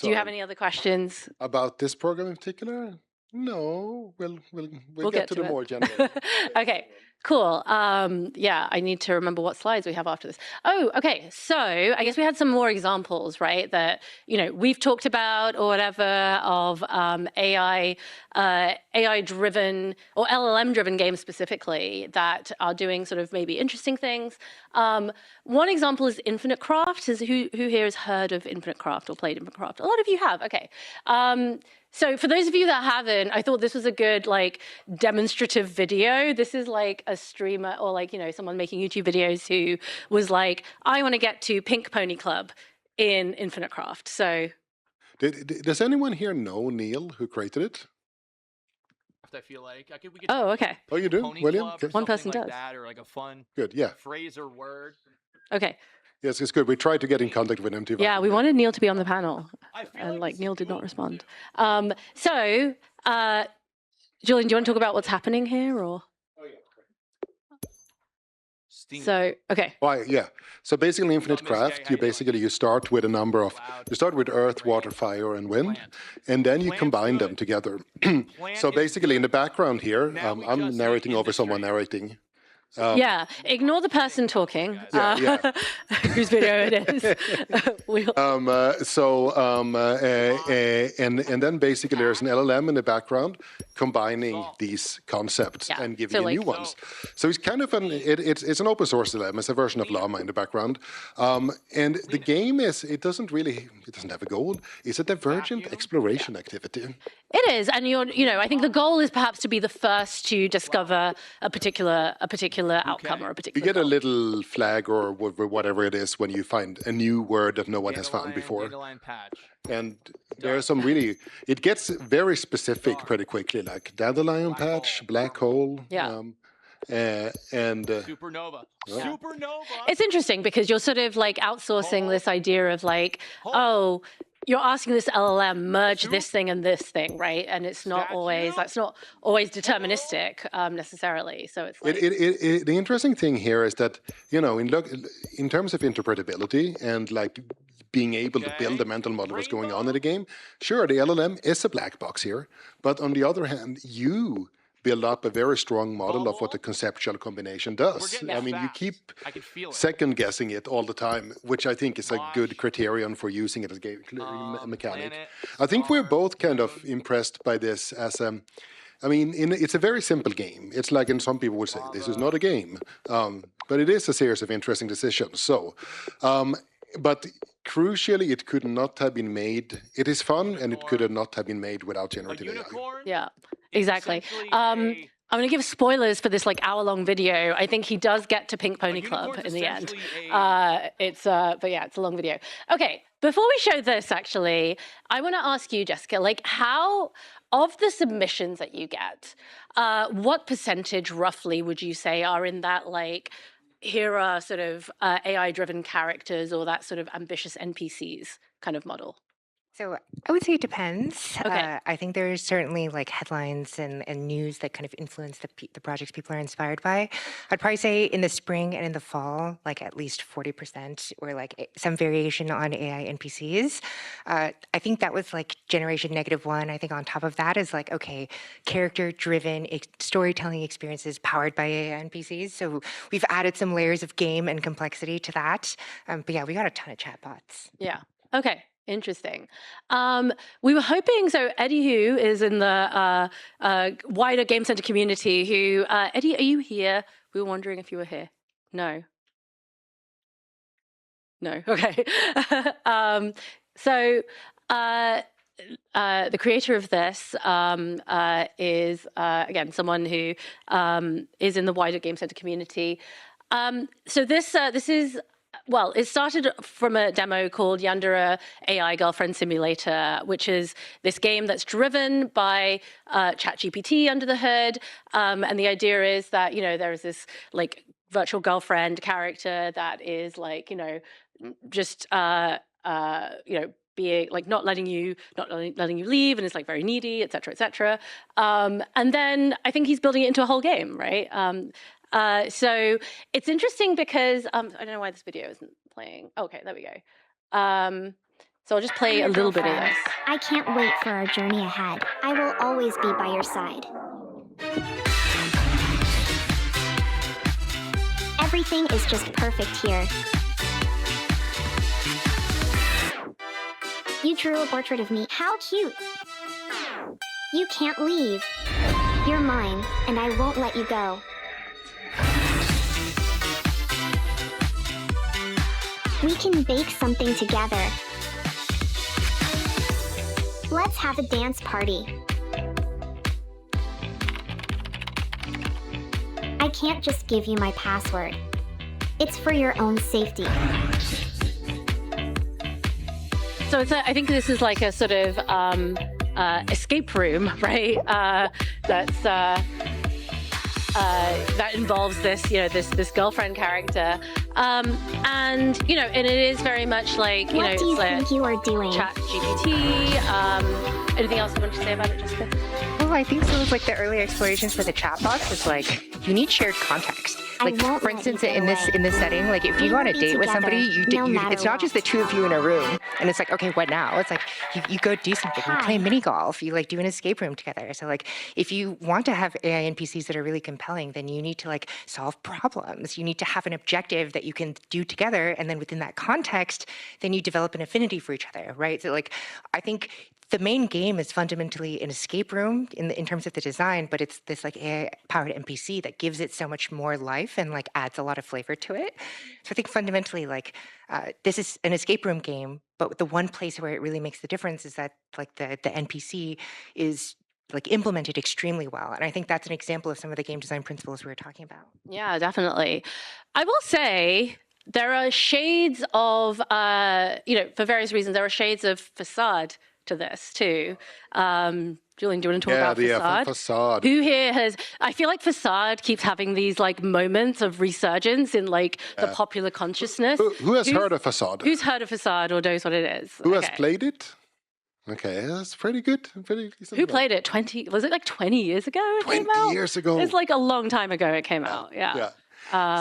do you have any other questions about this program in particular? No, we'll get to the more general. Okay. Cool. I need to remember what slides we have after this. Oh, okay. So I guess we had some more examples, right? That, we've talked about or whatever of AI-driven or LLM-driven games specifically that are doing sort of maybe interesting things. One example is Infinite Craft. Who here has heard of Infinite Craft or played Infinite Craft? A lot of you have. Okay. So for those of you that haven't, I thought this was a good like demonstrative video. This is like a streamer or like, someone making YouTube videos who was like, I want to get to Pink Pony Club in Infinite Craft. So does anyone here know Neil, who created it? I feel like we could okay. Oh, you do, William? Okay. One person like does. That, or like a fun phrase or word. Okay. Yes, it's good. We tried to get in contact with him too. Yeah, we wanted Neil to be on the panel, and like Neil did not respond. So, Julian, do you want to talk about what's happening here, or? Oh yeah. So, okay. Well, yeah. So basically, Infinite Craft, you start with a number of, you start with earth, water, fire, and wind, and then you combine them together. So basically, in the background here, I'm narrating over someone narrating. Ignore the person talking, whose video it is. And then basically there's an LLM in the background combining these concepts and giving you new ones. So it's kind of it's an open source LLM. It's a version of Llama in the background. And the game it doesn't have a goal. It's a divergent exploration activity. It is, and I think the goal is perhaps to be the first to discover a particular outcome or a particular. You get a little flag or whatever it is when you find a new word that no one has found before. And there are some it gets very specific pretty quickly, like dandelion patch, black hole. And supernova. Supernova. It's interesting because you're sort of like outsourcing this idea of like, you're asking this LLM merge this thing and this thing, right? And it's not always deterministic necessarily. So it's like the interesting thing here is that in terms of interpretability and like being able to build a mental model of what's going on in the game. Sure, the LLM is a black box here, but on the other hand, you build up a very strong model of what the conceptual combination does. I mean, you keep second guessing it all the time, which I think is a good criterion for using it as a game mechanic. I think we're both kind of impressed by this as I mean, it's a very simple game. It's like, and some people would say, this is not a game. But it is a series of interesting decisions. So, but crucially, it could not have been made. It is fun, and it could not have been made without generative AI. Yeah, exactly. I'm going to give spoilers for this like hour-long video. I think he does get to Pink Pony Club in the end. But yeah, it's a long video. Okay, before we show this, actually, I want to ask you, Jessica, like how, of the submissions that you get, what percentage roughly would you say are in that like, here are sort of AI-driven characters or that sort of ambitious NPCs kind of model? So I would say it depends. Okay. I think there's certainly like headlines and news that kind of influence the projects people are inspired by. I'd probably say in the spring and in the fall, like at least 40% or like some variation on AI NPCs. I think that was like generation -1. I think on top of that is like, okay, character-driven storytelling experiences powered by AI NPCs. So we've added some layers of game and complexity to that. But yeah, we got a ton of chatbots. Yeah. Okay. Interesting. We were hoping, so Eddie, who is in the wider Game Center community, who, Eddie, are you here? We were wondering if you were here. No. No, okay. The creator of this is, again, someone who is in the wider Game Center community. So this is, well, it started from a demo called Yandere AI Girlfriend Simulator, which is this game that's driven by ChatGPT under the hood. And the idea is that, you know, there is this like virtual girlfriend character that is like, you know, just, you know, being like not letting you leave, and it's like very needy, et cetera, and then I think he's building it into a whole game, right? So it's interesting because I don't know why this video isn't playing. Okay, there we go. So I'll just play a little bit of this. I can't wait for our journey ahead. I will always be by your side. Everything is just perfect here. You drew a portrait of me. How cute. You can't leave. You're mine, and I won't let you go. We can bake something together. Let's have a dance party. I can't just give you my password. It's for your own safety. So it's I think this is like a sort of escape room, right? That involves this, you know, this girlfriend character, and you know, and it is very much like, you know, what do you think you are doing? ChatGPT. Anything else you want to say about it, Jessica? Well, I think some of like the early explorations for the chatbots is like you need shared context. Like for instance, in this setting, like if you go on a date with somebody, it's not just the two of you in a room, and it's like, okay, what now? It's like you go do something, you play mini golf, you like do an escape room together. So like if you want to have AI NPCs that are really compelling, then you need to like solve problems. You need to have an objective that you can do together, and then within that context, then you develop an affinity for each other, right? So like I think the main game is fundamentally an escape room in terms of the design, but it's this like AI-powered NPC that gives it so much more life and like adds a lot of flavor to it. So I think fundamentally, like this is an escape room game, but the one place where it really makes the difference is that like the NPC is like implemented extremely well. And I think that's an example of some of the game design principles we were talking about. Yeah, definitely. I will say there are shades of, you know, for various reasons, there are shades of facade to this too. Julian, do you want to talk about Facade? Yeah, Facade. Who here has, I feel like Facade keeps having these like moments of resurgence in like the popular consciousness. Who has heard of Facade? Who's heard of Facade or knows what it is? Who has played it? Okay, that's pretty good. Who played it? Was it like 20 years ago it came out? 20 years ago. It's like a long time ago it came out, yeah.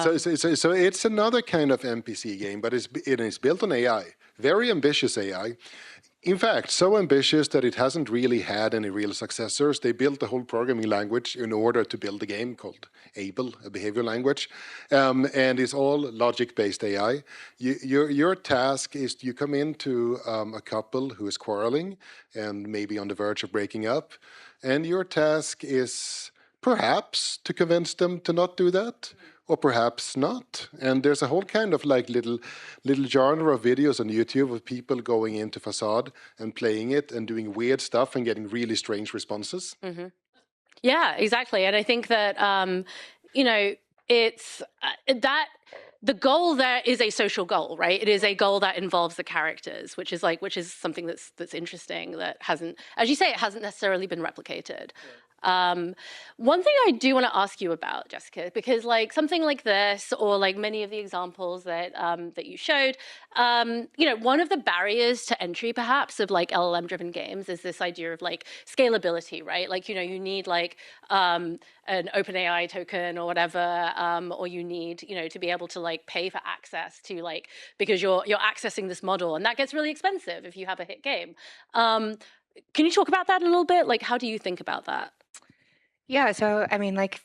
So it's another kind of NPC game, but it is built on AI, very ambitious AI. In fact, so ambitious that it hasn't really had any real successors. They built the whole programming language in order to build a game called Able, a behavior language, and it's all logic-based AI. Your task is you come into a couple who is quarreling and maybe on the verge of breaking up, and your task is perhaps to convince them to not do that, or perhaps not. And there's a whole kind of like little genre of videos on YouTube of people going into Facade and playing it and doing weird stuff and getting really strange responses. Mm-hmm. Yeah, exactly. And I think that, you know, it's that the goal there is a social goal, right? It is a goal that involves the characters, which is something that's interesting, that hasn't, as you say, it hasn't necessarily been replicated. One thing I do want to ask you about, Jessica, because like something like this, or like many of the examples that that you showed, you know, one of the barriers to entry, perhaps, of like LLM-driven games is this idea of like scalability, right? Like, you know, you need like an OpenAI token or whatever, or you need, you know, to be able to like pay for access to like, because you're accessing this model, and that gets really expensive if you have a hit game. Can you talk about that a little bit? Like, how do you think about that? Yeah, so I mean, like,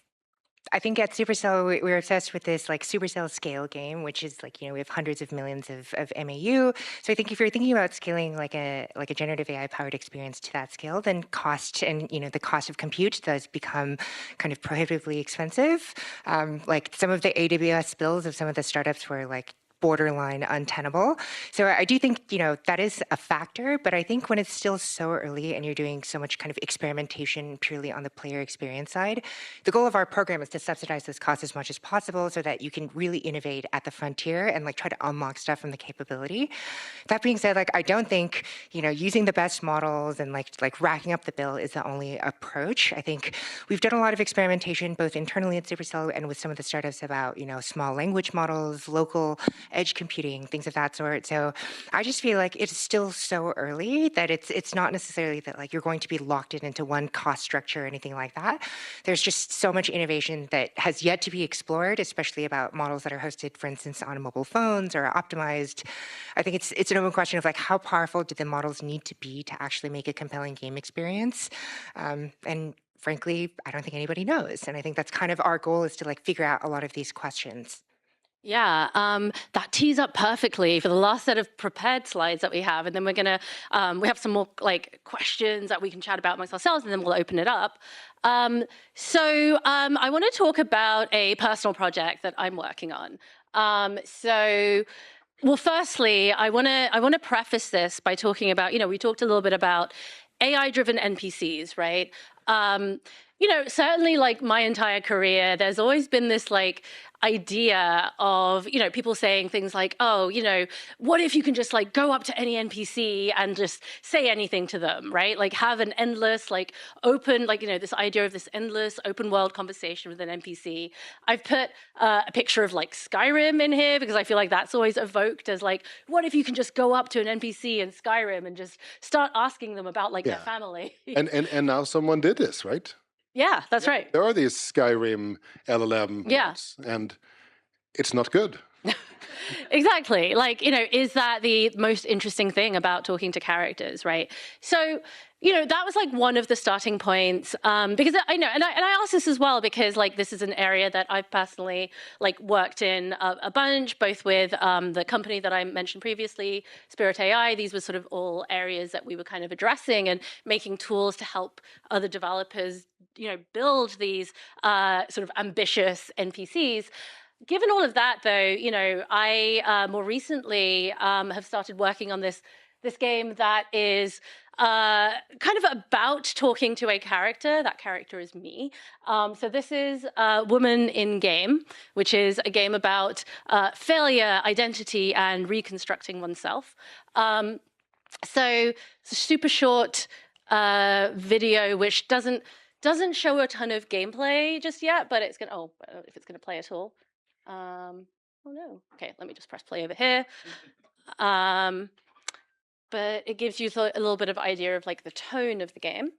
I think at Supercell, we're obsessed with this like Supercell scale game, which is like, you know, we have hundreds of millions of MAU. So I think if you're thinking about scaling like a generative AI powered experience to that scale, then cost and, you know, the cost of compute does become kind of prohibitively expensive. Like some of the AWS bills of some of the startups were like borderline untenable. So I do think, you know, that is a factor, but I think when it's still so early and you're doing so much kind of experimentation purely on the player experience side, the goal of our program is to subsidize this cost as much as possible so that you can really innovate at the frontier and like try to unlock stuff from the capability. That being said, like I don't think, you know, using the best models and like racking up the bill is the only approach. I think we've done a lot of experimentation both internally at Supercell and with some of the startups about, you know, small language models, local edge computing, things of that sort. So I just feel like it's still so early that it's not necessarily that like you're going to be locked into one cost structure or anything like that. There's just so much innovation that has yet to be explored, especially about models that are hosted, for instance, on mobile phones or are optimized. I think it's an open question of like how powerful do the models need to be to actually make a compelling game experience? And frankly, I don't think anybody knows. And I think that's kind of our goal, is to like figure out a lot of these questions. Yeah, that tees up perfectly for the last set of prepared slides that we have, and then we're gonna we have some more like questions that we can chat about amongst ourselves, and then we'll open it up. So I want to talk about a personal project that I'm working on. Well, firstly, I want to preface this by talking about, you know, we talked a little bit about AI-driven NPCs, right? You know, certainly like my entire career, there's always been this like idea of, you know, people saying things like, oh, you know, what if you can just like go up to any NPC and just say anything to them, right? Like have an endless, like open, like, you know, this idea of this endless open world conversation with an NPC. I've put a picture of like Skyrim in here because I feel like that's always evoked as like, what if you can just go up to an NPC in Skyrim and just start asking them about like their family? And now someone did this, right? Yeah, that's right. There are these Skyrim LLM mods, and it's not good. Exactly. Like, you know, is that the most interesting thing about talking to characters, right? So, you know, that was like one of the starting points, because I know, and I ask this as well because like this is an area that I've personally like worked in a bunch, both with the company that I mentioned previously, Spirit AI. These were sort of all areas that we were kind of addressing and making tools to help other developers, you know, build these sort of ambitious NPCs. Given all of that, though, you know, I more recently have started working on this game that is kind of about talking to a character. That character is me. So this is Woman in Game, which is a game about failure, identity, and reconstructing oneself. So it's a super short video, which doesn't show a ton of gameplay just yet, but it's gonna. Oh, if it's gonna play at all. Oh no. Okay, let me just press play over here. But it gives you a little bit of idea of like the tone of the game.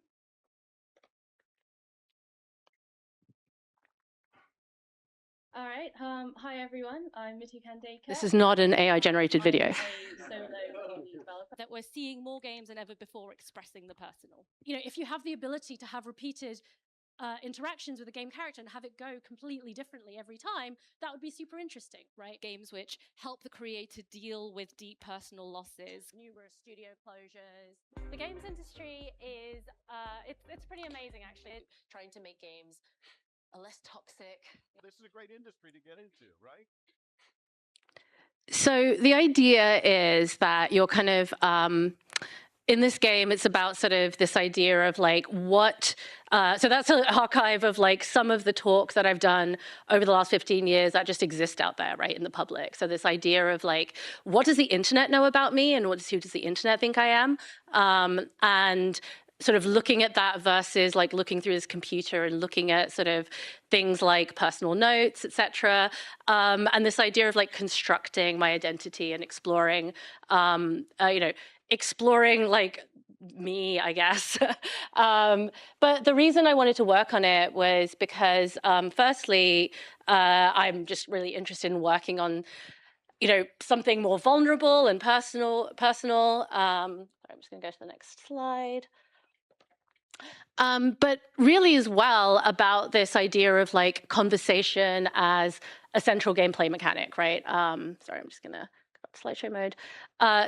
All right. Hi, everyone. I'm Mitty Kandekar. This is not an AI-generated video. That we're seeing more games than ever before expressing the personal. You know, if you have the ability to have repeated interactions with a game character and have it go completely differently every time, that would be super interesting, right? Games which help the creator deal with deep personal losses, numerous studio closures. The games industry is, it's pretty amazing, actually. Trying to make games less toxic. This is a great industry to get into, right? So the idea is that you're kind of, in this game, it's about sort of this idea of like what, so that's an archive of like some of the talks that I've done over the last 15 years that just exist out there, right, in the public. So this idea of like, what does the internet know about me and who does the internet think I am? And sort of looking at that versus like looking through his computer and looking at sort of things like personal notes, etc. And this idea of like constructing my identity and exploring, you know, exploring like me, I guess. But the reason I wanted to work on it was because, firstly, I'm just really interested in working on, you know, something more vulnerable and personal. Sorry, I'm just going to go to the next slide. But really as well about this idea of like conversation as a central gameplay mechanic, right? Sorry, I'm just gonna go up to slideshow mode.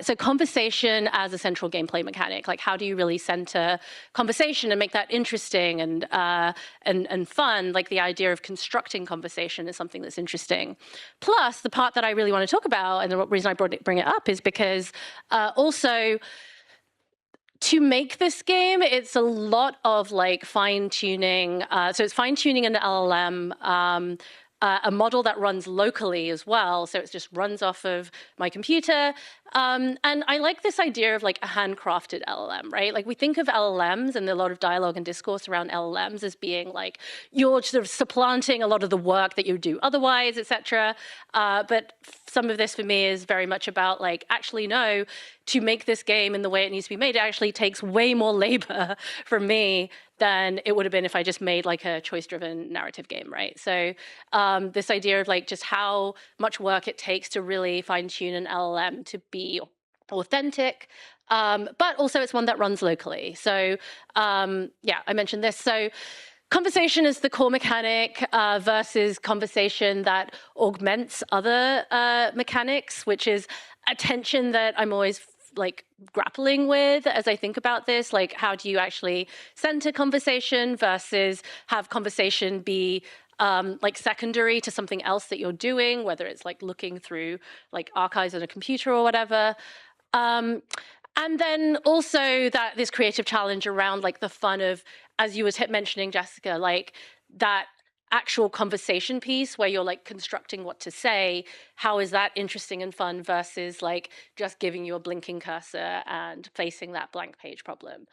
So conversation as a central gameplay mechanic, like how do you really center conversation and make that interesting and fun? Like the idea of constructing conversation is something that's interesting. Plus, the part that I really want to talk about, and the reason I bring it up is because also, to make this game, it's a lot of like fine tuning. So it's fine tuning an LLM, a model that runs locally as well. So it just runs off of my computer. And I like this idea of like a handcrafted LLM, right? Like we think of LLMs and a lot of dialogue and discourse around LLMs as being like, you're sort of supplanting a lot of the work that you do otherwise, etc. But some of this for me is very much about like, actually, no, to make this game in the way it needs to be made, it actually takes way more labor from me than it would have been if I just made like a choice-driven narrative game, right? So this idea of like just how much work it takes to really fine-tune an LLM to be authentic, but also it's one that runs locally. So yeah, I mentioned this. So conversation is the core mechanic versus conversation that augments other mechanics, which is a tension that I'm always like grappling with as I think about this. Like, how do you actually center conversation versus have conversation be like secondary to something else that you're doing, whether it's like looking through like archives on a computer or whatever. And then also that this creative challenge around like the fun of, as you were mentioning, Jessica, like that actual conversation piece where you're like constructing what to say, how is that interesting and fun versus like just giving you a blinking cursor and facing that blank page problem.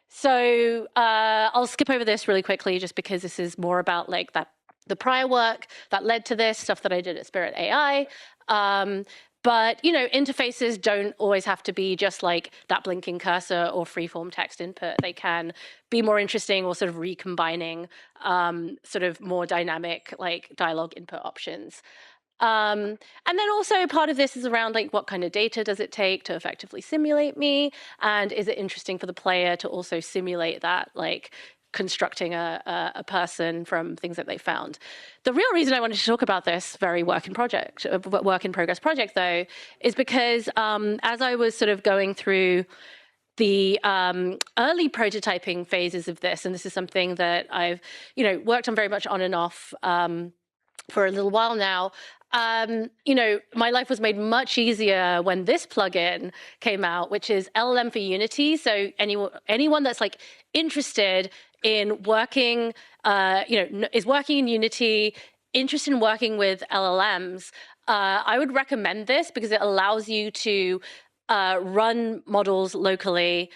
So I'll skip over this really quickly just because this is more about like the prior work that led to this, stuff that I did at Spirit AI. But, you know, interfaces don't always have to be just like that blinking cursor or freeform text input. They can be more interesting or sort of recombining sort of more dynamic like dialogue input options. And then also part of this is around like what kind of data does it take to effectively simulate me? And is it interesting for the player to also simulate that like constructing a person from things that they found. The real reason I wanted to talk about this very work in progress project, though, is because as I was sort of going through the early prototyping phases of this, and this is something that I've, you know, worked on very much on and off for a little while now. You know, my life was made much easier when this plugin came out, which is LLM for Unity. So anyone that's like interested in working, you know, is working in Unity, interested in working with LLMs, I would recommend this because it allows you to run models locally.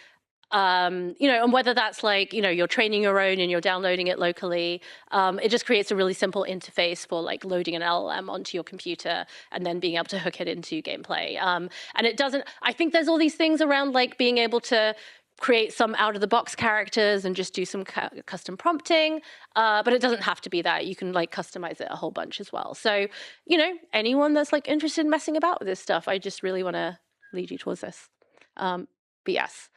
You know, and whether that's like, you know, you're training your own and you're downloading it locally, it just creates a really simple interface for like loading an LLM onto your computer and then being able to hook it into gameplay. And it doesn't, I think there's all these things around like being able to create some out-of-the-box characters and just do some custom prompting, but it doesn't have to be that. You can like customize it a whole bunch as well. So, you know, anyone that's like interested in messing about with this stuff, I just really want to lead you towards this. But yes.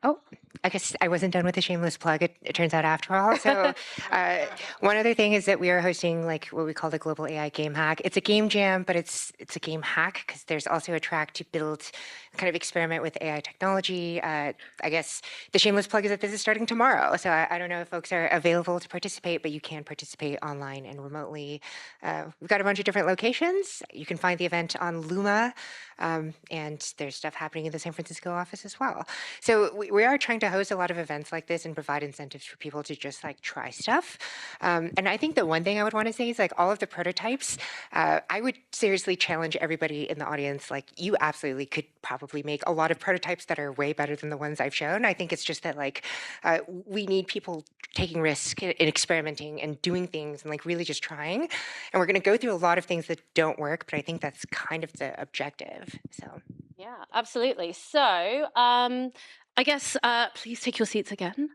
Oh, I guess I wasn't done with the shameless plug, it turns out, after all. So one other thing is that we are hosting like what we call the Global AI Game Hack. It's a game jam, but it's a game hack because there's also a track to build, kind of experiment with AI technology. I guess the shameless plug is that this is starting tomorrow. So I don't know if folks are available to participate, but you can participate online and remotely. We've got a bunch of different locations. You can find the event on Luma, and there's stuff happening in the San Francisco office as well. So we are trying to host a lot of events like this and provide incentives for people to just like try stuff. And I think the one thing I would want to say is like all of the prototypes, I would seriously challenge everybody in the audience, like you absolutely could probably make a lot of prototypes that are way better than the ones I've shown. I think it's just that like we need people taking risk and experimenting and doing things and like really just trying. And we're going to go through a lot of things that don't work, but I think that's kind of the objective. So yeah, absolutely. So I guess please take your seats again.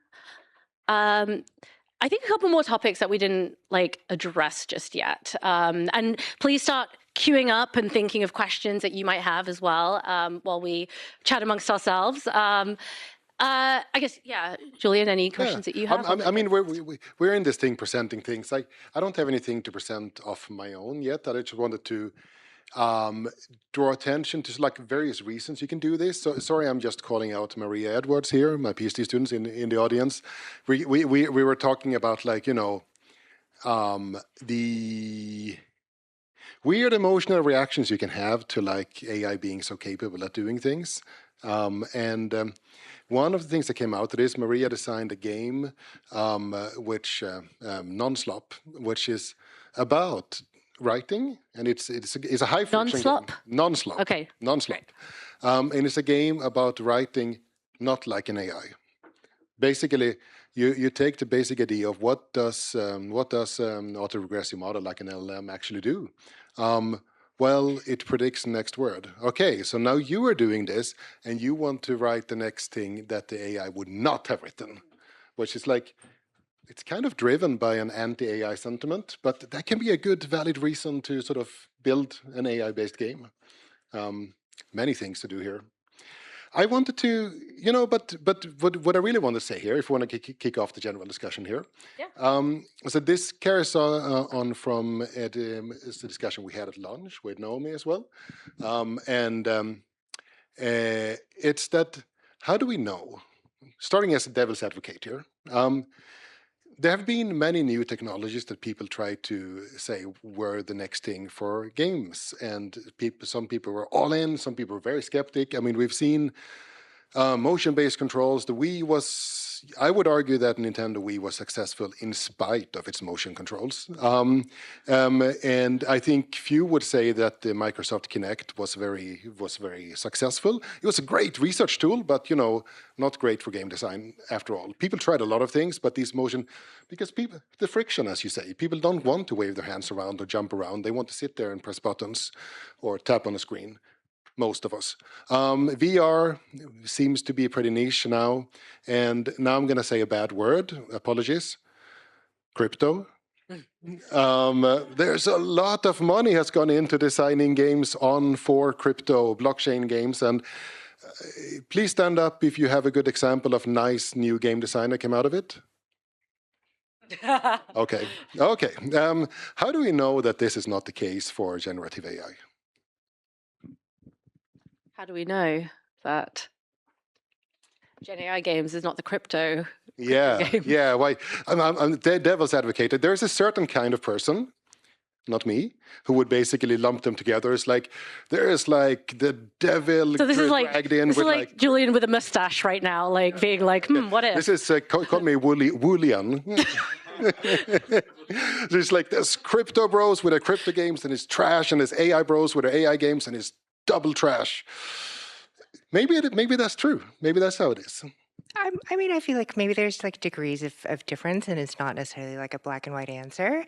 I think a couple more topics that we didn't like address just yet. And please start queuing up and thinking of questions that you might have as well while we chat amongst ourselves. I guess, yeah, Julian, any questions that you have? I mean, we're in this thing presenting things. I don't have anything to present off my own yet. I just wanted to draw attention to like various reasons you can do this. So sorry, I'm just calling out Maria Edwards here, my PhD students in the audience. We were talking about like, you know, the weird emotional reactions you can have to like AI being so capable at doing things. One of the things that came out of this, Maria designed a game, which Non-Slop, which is about writing, and it's a high friction Non-slop? game. Non-slop. Okay. Non-slop. And it's a game about writing not like an AI. Basically, you take the basic idea of what does autoregressive model like an LLM actually do? Well, it predicts the next word. Okay, so now you are doing this, and you want to write the next thing that the AI would not have written, which is like, it's kind of driven by an anti-AI sentiment, but that can be a good, valid reason to sort of build an AI-based game. Many things to do here. I wanted to, you know, but what I really want to say here, if we want to kick off the general discussion here, so this carries on from the discussion we had at lunch with Naomi as well, it's that how do we know? Starting as a devil's advocate here. There have been many new technologies that people try to say were the next thing for games, and some people were all in, some people were very skeptic. I mean, we've seen motion-based controls. The Wii was, I would argue that Nintendo Wii was successful in spite of its motion controls. And I think few would say that the Microsoft Kinect was very successful. It was a great research tool, but you know, not great for game design after all. People tried a lot of things, but these motion, because people, the friction, as you say, people don't want to wave their hands around or jump around. They want to sit there and press buttons or tap on a screen. Most of us. VR seems to be pretty niche now. And now I'm going to say a bad word. Apologies. Crypto. There's a lot of money has gone into designing games for crypto, blockchain games. And please stand up if you have a good example of nice new game design that came out of it. Okay. How do we know that this is not the case for generative AI? How do we know that Gen AI games is not the crypto game? Yeah. Why? I'm the devil's advocate. There's a certain kind of person, not me, who would basically lump them together. It's like there's like the devil. So this is like like Julian with a mustache right now, like being like, what if? This is call me Woolian. There's like there's crypto bros with their crypto games and it's trash, and there's AI bros with their AI games and it's double trash. Maybe that's true. Maybe that's how it is. I mean, I feel like maybe there's like degrees of difference, and it's not necessarily like a black and white answer.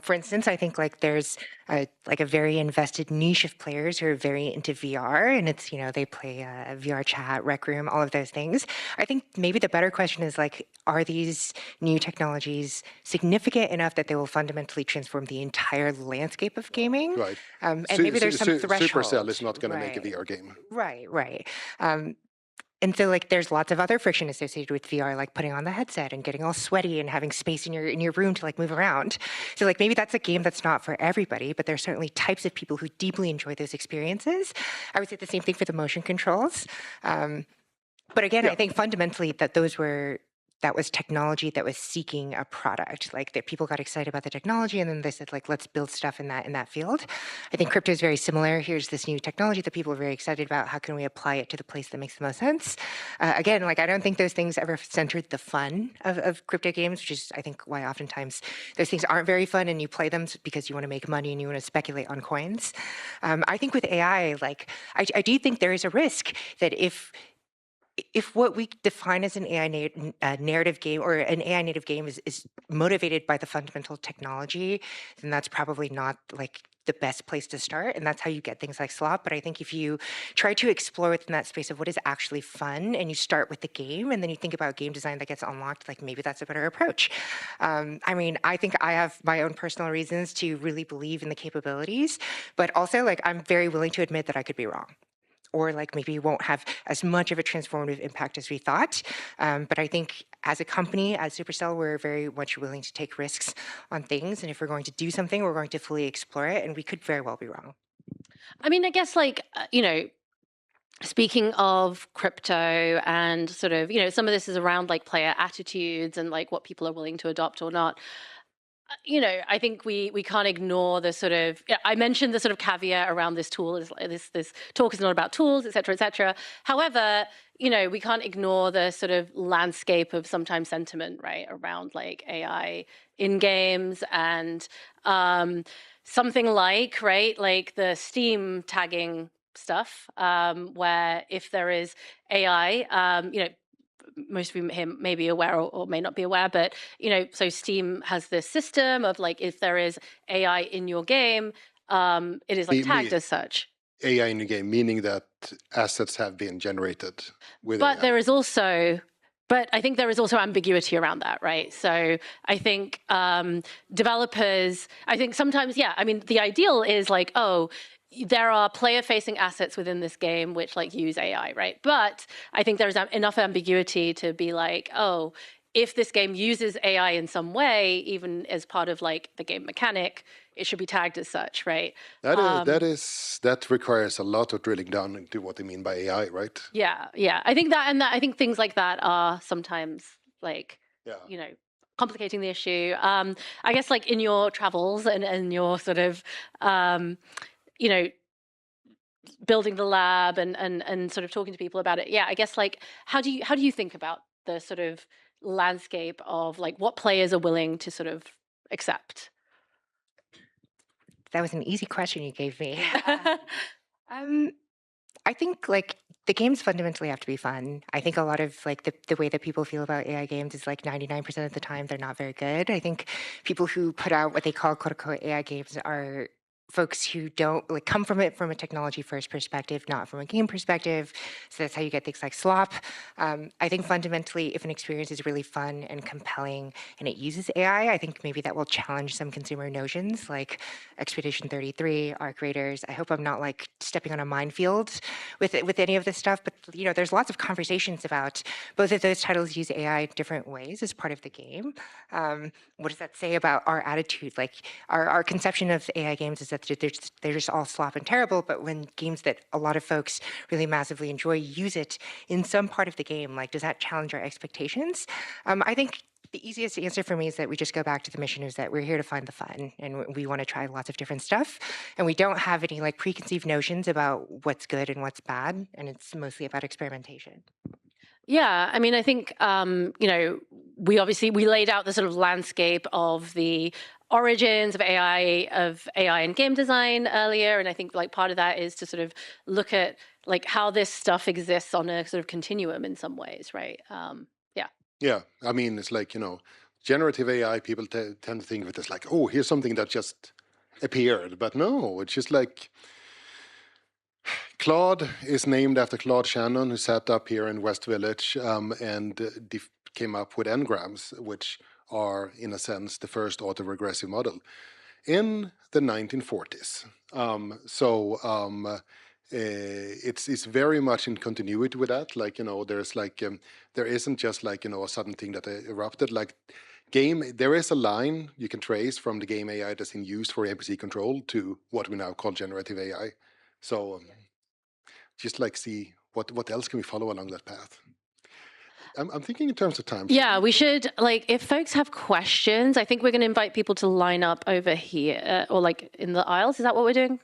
For instance, I think like there's like a very invested niche of players who are very into VR, and it's, you know, they play VR chat, Rec Room, all of those things. I think maybe the better question is like, are these new technologies significant enough that they will fundamentally transform the entire landscape of gaming? Right. And maybe there's some threshold. Supercell is not going to make a VR game. Right. And so like there's lots of other friction associated with VR, like putting on the headset and getting all sweaty and having space in your room to like move around. So like maybe that's a game that's not for everybody, but there's certainly types of people who deeply enjoy those experiences. I would say the same thing for the motion controls. But again, I think fundamentally that that was technology that was seeking a product, like that people got excited about the technology and then they said like, let's build stuff in that field. I think crypto is very similar. Here's this new technology that people are very excited about. How can we apply it to the place that makes the most sense? Again, like I don't think those things ever centered the fun of crypto games, which is I think why oftentimes those things aren't very fun and you play them because you want to make money and you want to speculate on coins. I think with AI, like I do think there is a risk that if what we define as an AI narrative game or an AI native game is motivated by the fundamental technology, then that's probably not like the best place to start. And that's how you get things like slop. But I think if you try to explore within that space of what is actually fun and you start with the game and then you think about game design that gets unlocked, like maybe that's a better approach. I mean, I think I have my own personal reasons to really believe in the capabilities, but also like I'm very willing to admit that I could be wrong. Or like maybe won't have as much of a transformative impact as we thought. But I think as a company, as Supercell, we're very much willing to take risks on things. And if we're going to do something, we're going to fully explore it. And we could very well be wrong. I mean, I guess like, you know, speaking of crypto and sort of, you know, some of this is around like player attitudes and like what people are willing to adopt or not. You know, I think we can't ignore the sort of, I mentioned the sort of caveat around this tool is this talk is not about tools, et cetera, et cetera. However, you know, we can't ignore the sort of landscape of sometimes sentiment, right, around like AI in games and something like, right, like the Steam tagging stuff, where if there is AI, you know, most of you may be aware or may not be aware, but, you know, so Steam has this system of like, if there is AI in your game, it is like tagged as such. AI in your game, meaning that assets have been generated with But AI. there is also, but I think there is also ambiguity around that, right? So I think developers, I think sometimes, yeah, I mean, the ideal is like, oh, there are player-facing assets within this game which like use AI, right? But I think there's enough ambiguity to be like, oh, if this game uses AI in some way, even as part of like the game mechanic, it should be tagged as such, right? That requires a lot of drilling down into what they mean by AI, right? Yeah. I think I think things like that are sometimes like, you know, complicating the issue. I guess like in your travels and your sort of you know, building the lab and sort of talking to people about it. Yeah, I guess like how do you think about the sort of landscape of like what players are willing to sort of accept? That was an easy question you gave me. I think like the games fundamentally have to be fun. I think a lot of like the way that people feel about AI games is like 99% of the time they're not very good. I think people who put out what they call quote unquote AI games are folks who don't like come from it from a technology first perspective, not from a game perspective. So that's how you get things like slop. I think fundamentally, if an experience is really fun and compelling and it uses AI, I think maybe that will challenge some consumer notions like Expedition 33, Arc Raiders. I hope I'm not like stepping on a minefield with any of this stuff, but you know, there's lots of conversations about both of those titles use AI in different ways as part of the game. What does that say about our attitude? Like our conception of AI games is that they're just all slop and terrible, but when games that a lot of folks really massively enjoy use it in some part of the game, like does that challenge our expectations? I think the easiest answer for me is that we just go back to the mission is that we're here to find the fun and we want to try lots of different stuff. And we don't have any like preconceived notions about what's good and what's bad. And it's mostly about experimentation. Yeah, I mean, I think, you know, we laid out the sort of landscape of the origins of AI and game design earlier. And I think like part of that is to sort of look at like how this stuff exists on a sort of continuum in some ways, right? Yeah, I mean, it's like, generative AI, people tend to think of it as like, oh, here's something that just appeared. But no, it's just like Claude is named after Claude Shannon, who sat up here in West Village and came up with n-grams, which are, in a sense, the first autoregressive model in the 1940s. It's very much in continuity with that. Like, there's like, there isn't just like, a sudden thing that erupted. Like, there is a line you can trace from the game AI that's in use for APC control to what we now call generative AI. So just like see what else can we follow along that path. I'm thinking in terms of time. Yeah, we should, like, if folks have questions, I think we're going to invite people to line up over here or like in the aisles. Is that what we're doing?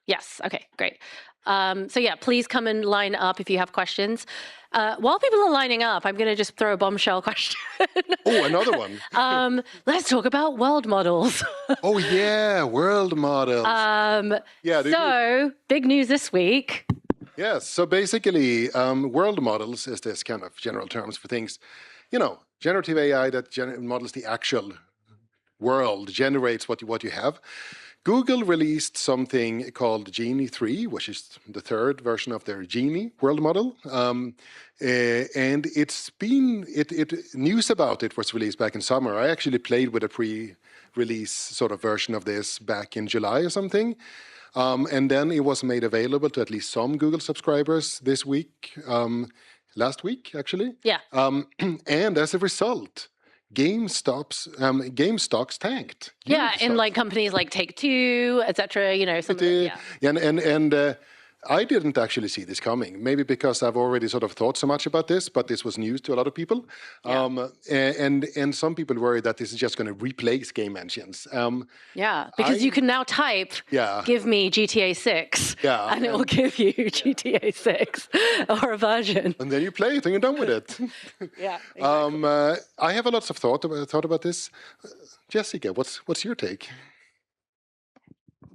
Yes. Okay, great. So yeah, please come and line up if you have questions. While people are lining up, I'm going to just throw a bombshell question. Oh, another one. Let's talk about world models. Oh yeah, world models. Big news this week. Yes, so basically, world models is this kind of general terms for things, generative AI that models the actual world, generates what you have. Google released something called Genie 3, which is the third version of their Genie world model. And news about it was released back in summer. I actually played with a pre-release sort of version of this back in July or something. And then it was made available to at least some Google subscribers this week, last week, actually. Yeah. And as a result, game stocks tanked. Yeah, in like companies like Take-Two, etc. And I didn't actually see this coming. Maybe because I've already sort of thought so much about this, but this was news to a lot of people. Yeah. And some people worry that this is just going to replace game engines. Because you can now type, give me GTA 6, and it will give you GTA 6 or a version. And then you play it and you're done with it. Yeah. Exactly. I have lots of thought about this. Jessica, what's your take?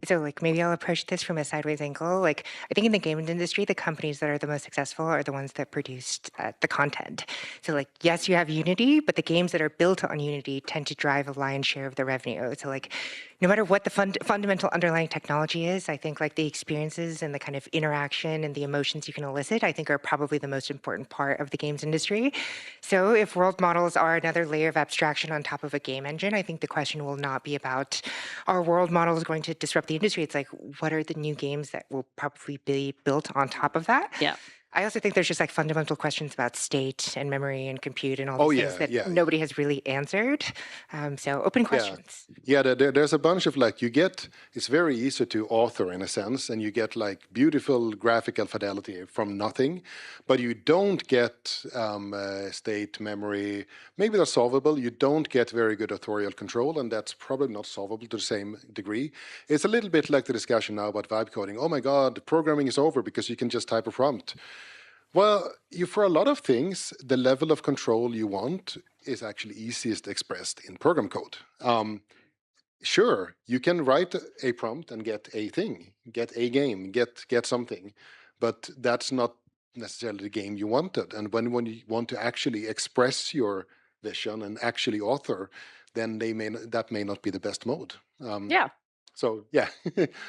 So, like, maybe I'll approach this from a sideways angle. Like, I think in the game industry, the companies that are the most successful are the ones that produced the content. So, like, yes, you have Unity, but the games that are built on Unity tend to drive a lion's share of the revenue. So, like, no matter what the fundamental underlying technology is, I think, like, the experiences and the kind of interaction and the emotions you can elicit, I think, are probably the most important part of the games industry. So, if world models are another layer of abstraction on top of a game engine, I think the question will not be about, are world models going to disrupt the industry? It's like, what are the new games that will probably be built on top of that? Yeah. I also think there's just like fundamental questions about state and memory and compute and all these things that nobody has really answered. So open questions. Yeah, there's a bunch of like, it's very easy to author in a sense, and you get like beautiful graphical fidelity from nothing, but you don't get state, memory. Maybe they're solvable. You don't get very good authorial control, and that's probably not solvable to the same degree. It's a little bit like the discussion now about vibe coding. Oh my God, programming is over because you can just type a prompt. Well, for a lot of things, the level of control you want is actually easiest expressed in program code. Sure, you can write a prompt and get a thing, get a game, get something, but that's not necessarily the game you wanted. And when you want to actually express your vision and actually author, then that may not be the best mode. So yeah,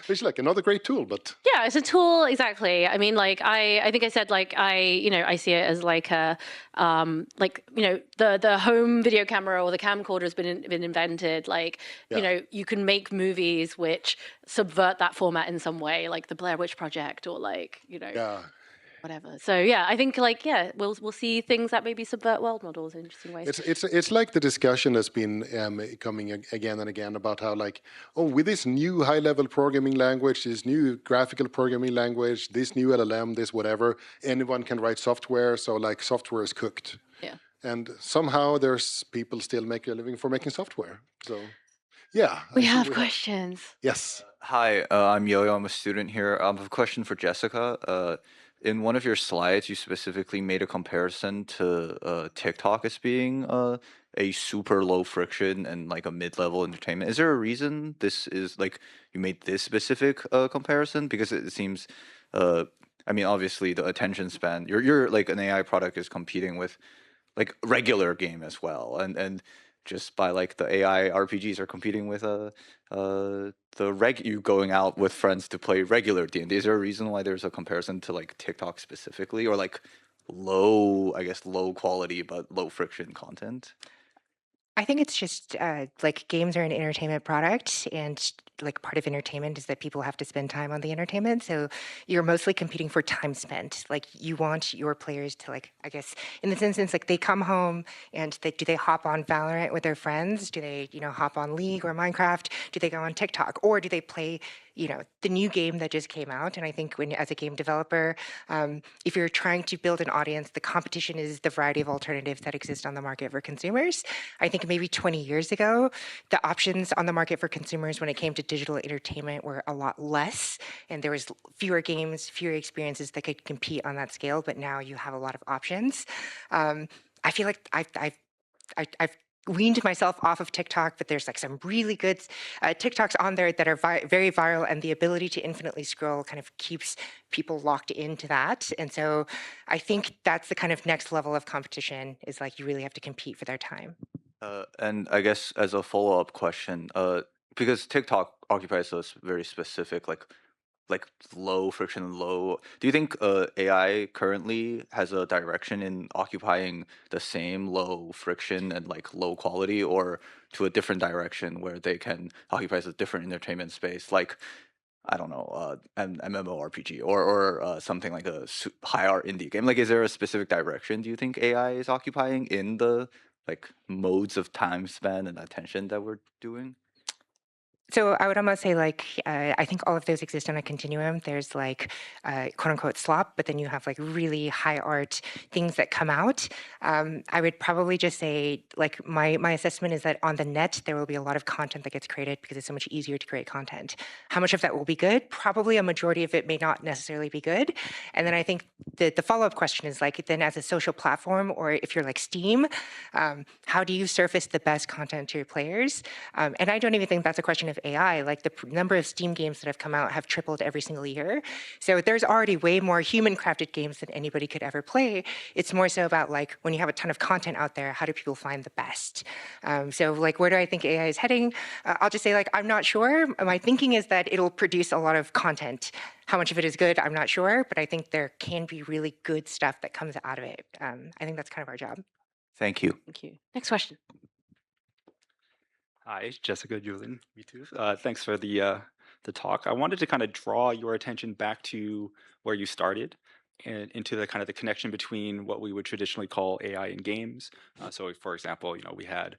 it's like another great tool, but yeah, it's a tool, exactly. I mean, like I think I said, like I see it as like a the home video camera or the camcorder has been invented. Like you can make movies which subvert that format in some way, like the Blair Witch Project or like whatever. So yeah, I think like we'll see things that maybe subvert world models in interesting ways. It's like the discussion has been coming again and again about how like, oh, with this new high-level programming language, this new graphical programming language, this new LLM, this whatever, anyone can write software. So like software is cooked. Yeah. And somehow there's people still make a living for making software. So yeah. We have questions. Yes. Hi, I'm Yo-Yo. I'm a student here. I have a question for Jessica. In one of your slides, you specifically made a comparison to TikTok as being a super low friction and like a mid-level entertainment. Is there a reason this is like you made this specific comparison? Because it seems, I mean, obviously the attention span, you're like an AI product is competing with like regular game as well, and just by like the AI RPGs are competing with you going out with friends to play regular D&D. Is there a reason why there's a comparison to like TikTok specifically, or like low quality but low friction content? I think it's just like games are an entertainment product, and like part of entertainment is that people have to spend time on the entertainment. So you're mostly competing for time spent. Like you want your players to like, I guess in this instance, like they come home and do they hop on Valorant with their friends? Do they, hop on League or Minecraft? Do they go on TikTok, or do they play, the new game that just came out? And I think when, as a game developer, if you're trying to build an audience, the competition is the variety of alternatives that exist on the market for consumers. I think maybe 20 years ago, the options on the market for consumers when it came to digital entertainment were a lot less, and there was fewer games, fewer experiences that could compete on that scale. But now you have a lot of options. I feel like I've weaned myself off of TikTok, but there's like some really good TikToks on there that are very viral, and the ability to infinitely scroll kind of keeps people locked into that. And so I think that's the kind of next level of competition, is like you really have to compete for their time. And I guess as a follow-up question, because TikTok occupies a very specific like low friction, low. Do you think AI currently has a direction in occupying the same low friction and like low quality, or to a different direction where they can occupy a different entertainment space, like I don't know, an MMORPG or something like a high art indie game? Like, is there a specific direction do you think AI is occupying in the like modes of time span and attention that we're doing? So I would almost say like I think all of those exist on a continuum. There's like quote unquote slop, but then you have like really high art things that come out. I would probably just say like my assessment is that on the net there will be a lot of content that gets created because it's so much easier to create content. How much of that will be good? Probably a majority of it may not necessarily be good. And then I think the follow-up question is like, then as a social platform, or if you're like Steam, how do you surface the best content to your players? And I don't even think that's a question of AI. Like the number of Steam games that have come out have tripled every single year. So there's already way more human crafted games than anybody could ever play. It's more so about like when you have a ton of content out there, how do people find the best? So like where do I think AI is heading? I'll just say like, I'm not sure. My thinking is that it'll produce a lot of content. How much of it is good, I'm not sure, but I think there can be really good stuff that comes out of it. I think that's kind of our job. Thank you. Thank you. Next question. Hi, Jessica, Julian, me too. Thanks for the talk. I wanted to kind of draw your attention back to where you started and into the kind of the connection between what we would traditionally call AI in games. So, for example, we had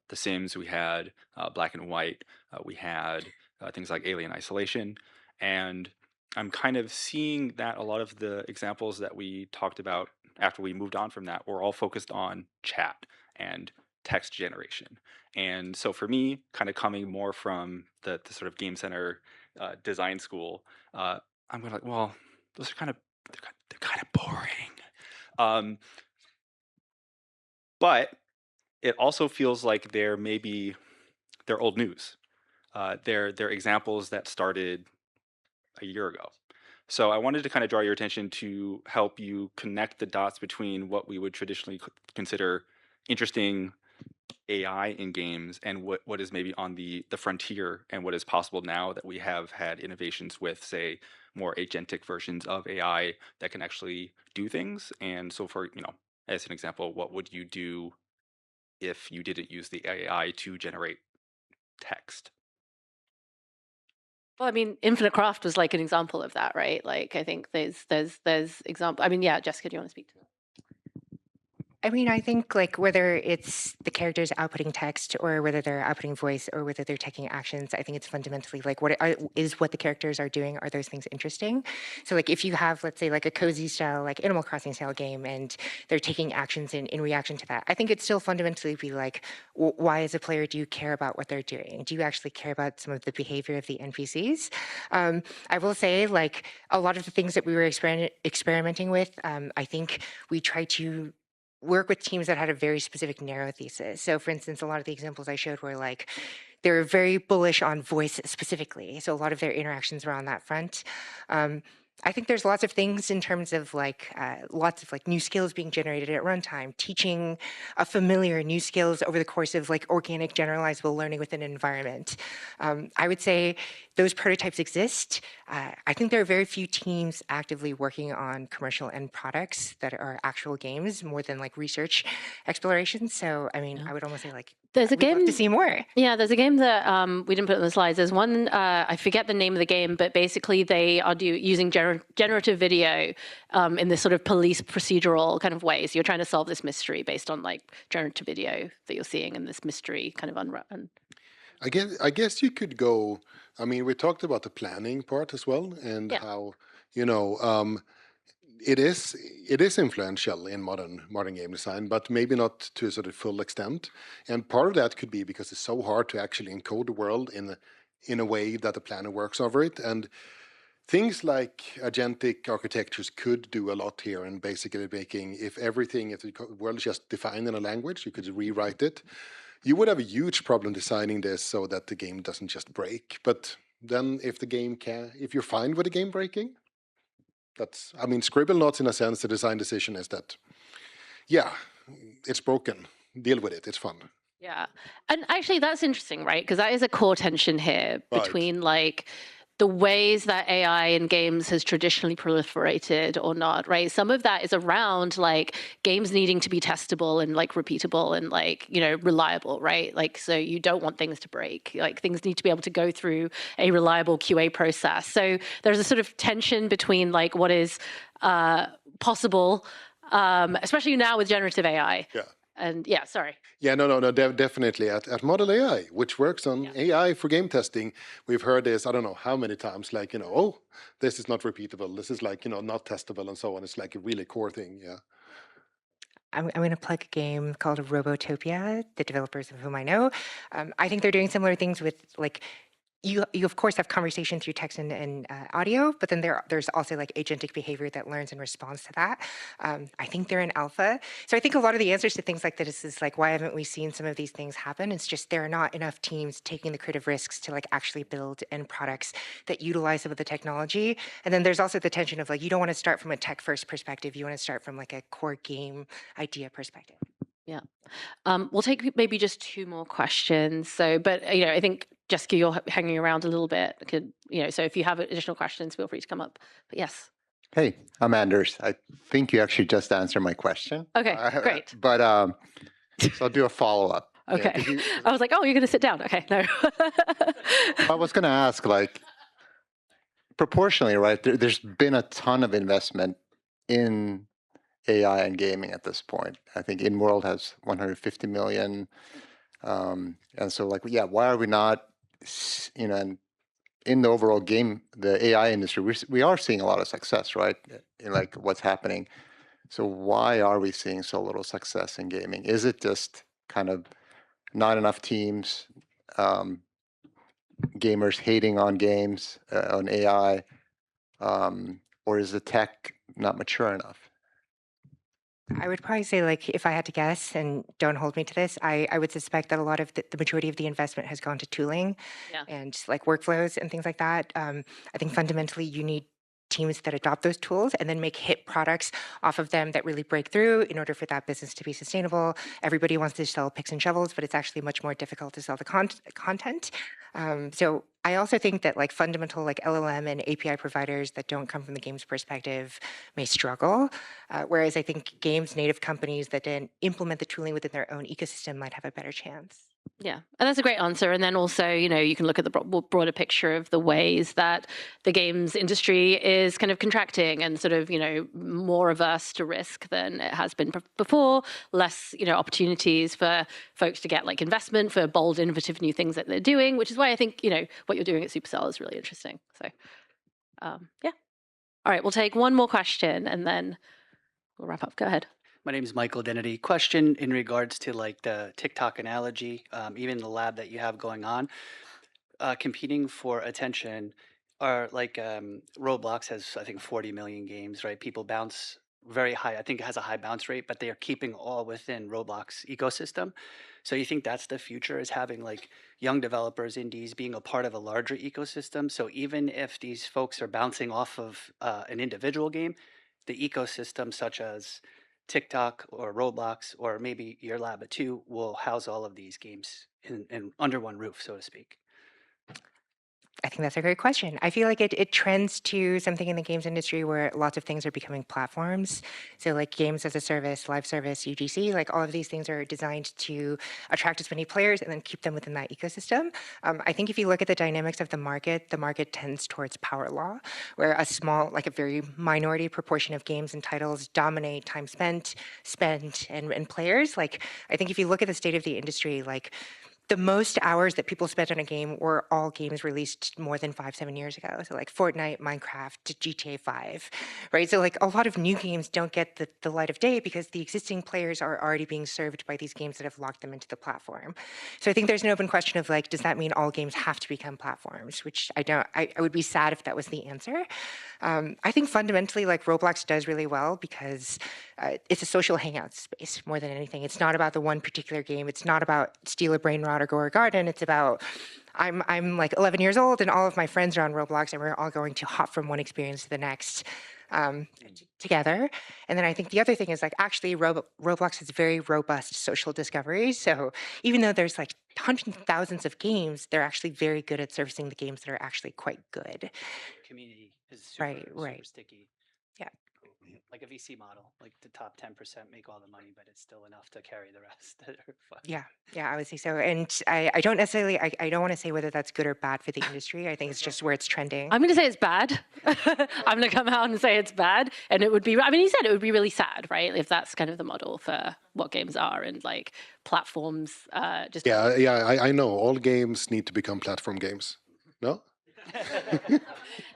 The Sims, we had Black and White, we had things like Alien Isolation, and I'm kind of seeing that a lot of the examples that we talked about after we moved on from that were all focused on chat and text generation. And so for me, kind of coming more from the sort of game center design school, I'm going like, well, those are they're kind of boring. But it also feels like they're old news. They're examples that started a year ago. So I wanted to kind of draw your attention to help you connect the dots between what we would traditionally consider interesting AI in games and what is maybe on the frontier and what is possible now that we have had innovations with, say, more agentic versions of AI that can actually do things. And so for, as an example, what would you do if you didn't use the AI to generate text? Well, I mean, Infinite Craft was like an example of that, right? Like, I think there's example. I mean, yeah, Jessica, do you want to speak to that? I mean, I think like whether it's the characters outputting text or whether they're outputting voice or whether they're taking actions, I think it's fundamentally like what the characters are doing. Are those things interesting? So like if you have, let's say, like a cozy style, like Animal Crossing style game, and they're taking actions in reaction to that, I think it's still fundamentally be like, why as a player do you care about what they're doing? Do you actually care about some of the behavior of the NPCs? I will say like a lot of the things that we were experimenting with, I think we try to work with teams that had a very specific narrow thesis. So for instance, a lot of the examples I showed were like, they were very bullish on voice specifically. So a lot of their interactions were on that front. I think there's lots of things in terms of lots of new skills being generated at runtime, teaching a familiar new skills over the course of organic generalizable learning within an environment. I would say those prototypes exist. I think there are very few teams actively working on commercial end products that are actual games more than research exploration. So, I mean, I would almost say there's a game to see more. Yeah, there's a game that we didn't put on the slides. There's one, I forget the name of the game, but basically they are using generative video in this sort of police procedural kind of way. So you're trying to solve this mystery based on generative video that you're seeing in this mystery kind of unwrapping. I guess you could go. I mean, we talked about the planning part as well, and how it is influential in modern game design, but maybe not to a sort of full extent. And part of that could be because it's so hard to actually encode the world in a way that the planner works over it. And things like agentic architectures could do a lot here, and basically making if the world is just defined in a language, you could rewrite it. You would have a huge problem designing this so that the game doesn't just break. But then if you're fine with the game breaking, Scribble notes in a sense, the design decision is that, yeah, it's broken. Deal with it. It's fun. Yeah. And actually that's interesting, right? Because that is a core tension here between the ways that AI in games has traditionally proliferated or not, right? Some of that is around games needing to be testable and repeatable and reliable, right? So you don't want things to break. Things need to be able to go through a reliable QA process. So there's a sort of tension between what is possible, especially now with generative AI. Yeah. And sorry. Yeah, no, definitely. At Model AI, which works on AI for game testing, we've heard this, I don't know how many times, oh, this is not repeatable. This is not testable and so on. It's a really core thing, yeah. I'm going to plug a game called Robotopia, the developers of whom I know. I think they're doing similar things with you of course have conversation through text and audio, but then there's also agentic behavior that learns in response to that. I think they're in alpha. So I think a lot of the answers to things like this is why haven't we seen some of these things happen? It's just there are not enough teams taking the creative risks to actually build end products that utilize some of the technology. And then there's also the tension of you don't want to start from a tech first perspective. You want to start from a core game idea perspective. Yeah. We'll take maybe just two more questions. But I think Jessica, you're hanging around a little bit. So if you have additional questions, feel free to come up. But yes. Hey, I'm Anders. I think you actually just answered my question. Okay, great. But so I'll do a follow-up. Okay. I was oh, you're going to sit down. Okay, no. I was going to ask, proportionally, right? There's been a ton of investment in AI and gaming at this point. I think InWorld has 150 million. And so why are we not, and in the overall game, the AI industry, we are seeing a lot of success, right? In what's happening. So why are we seeing so little success in gaming? Is it just kind of not enough teams, gamers hating on games, on AI, or is the tech not mature enough? I would probably say, if I had to guess, and don't hold me to this, I would suspect that a lot of the majority of the investment has gone to tooling and workflows and things like that. I think fundamentally you need teams that adopt those tools and then make hit products off of them that really break through in order for that business to be sustainable. Everybody wants to sell picks and shovels, but it's actually much more difficult to sell the content. So I also think that fundamental LLM and API providers that don't come from the games perspective may struggle, whereas I think games native companies that then implement the tooling within their own ecosystem might have a better chance. Yeah, and that's a great answer. And then also, you can look at the broader picture of the ways that the games industry is kind of contracting and sort of, more averse to risk than it has been before, less, opportunities for folks to get investment for bold, innovative new things that they're doing, which is why I think, what you're doing at Supercell is really interesting. So, yeah. All right, we'll take one more question and then we'll wrap up. Go ahead. My name is Michael Identity. Question in regards to the TikTok analogy, even the lab that you have going on, competing for attention are Roblox has, I think, 40 million games, right? People bounce very high. I think it has a high bounce rate, but they are keeping all within Roblox ecosystem. So you think that's the future, is having like young developers, indies, being a part of a larger ecosystem. So even if these folks are bouncing off of an individual game, the ecosystem such as TikTok or Roblox or maybe your lab at 2 will house all of these games in under one roof, so to speak. I think that's a great question. I feel like it trends to something in the games industry where lots of things are becoming platforms. So like games as a service, live service, UGC, like all of these things are designed to attract as many players and then keep them within that ecosystem. I think if you look at the dynamics of the market tends towards power law, where a small, like a very minority proportion of games and titles dominate time spent, spend, and players. Like, I think if you look at the state of the industry, like, the most hours that people spent on a game were all games released more than 5-7 years ago. So like Fortnite, Minecraft, GTA 5, right? So like a lot of new games don't get the light of day because the existing players are already being served by these games that have locked them into the platform. So I think there's an open question of like, does that mean all games have to become platforms? Which I would be sad if that was the answer. I think fundamentally, like Roblox does really well because it's a social hangout space more than anything. It's not about the one particular game. It's not about steal a brain rot or go or garden. It's about I'm like 11 years old and all of my friends are on Roblox and we're all going to hop from one experience to the next together. And then I think the other thing is like actually Roblox has very robust social discovery. So even though there's like hundreds of thousands of games, they're actually very good at servicing the games that are actually quite good. Community is super, right. super sticky. Yeah. Like a VC model, like the top 10% make all the money, but it's still enough to carry the rest that are fun. Yeah, I would say so. And I don't necessarily, I don't want to say whether that's good or bad for the industry. I think it's just where it's trending. I'm going to say it's bad. I'm going to come out and say it's bad. And it would be, I mean, you said it would be really sad, right? If that's kind of the model for what games are and like platforms. Just I know. All games need to become platform games. No?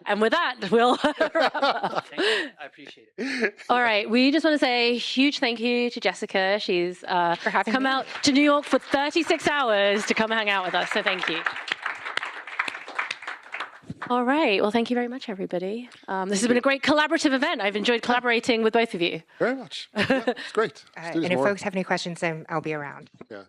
And with that, we'll wrap up. I appreciate it. All right. We just want to say a huge thank you to Jessica. She's come out to New York for 36 hours to come hang out with us. So thank you. All right. Well, thank you very much, everybody. This has been a great collaborative event. I've enjoyed collaborating with both of you. Very much. Yeah, it's great. And if folks have any questions, then I'll be around. Yeah.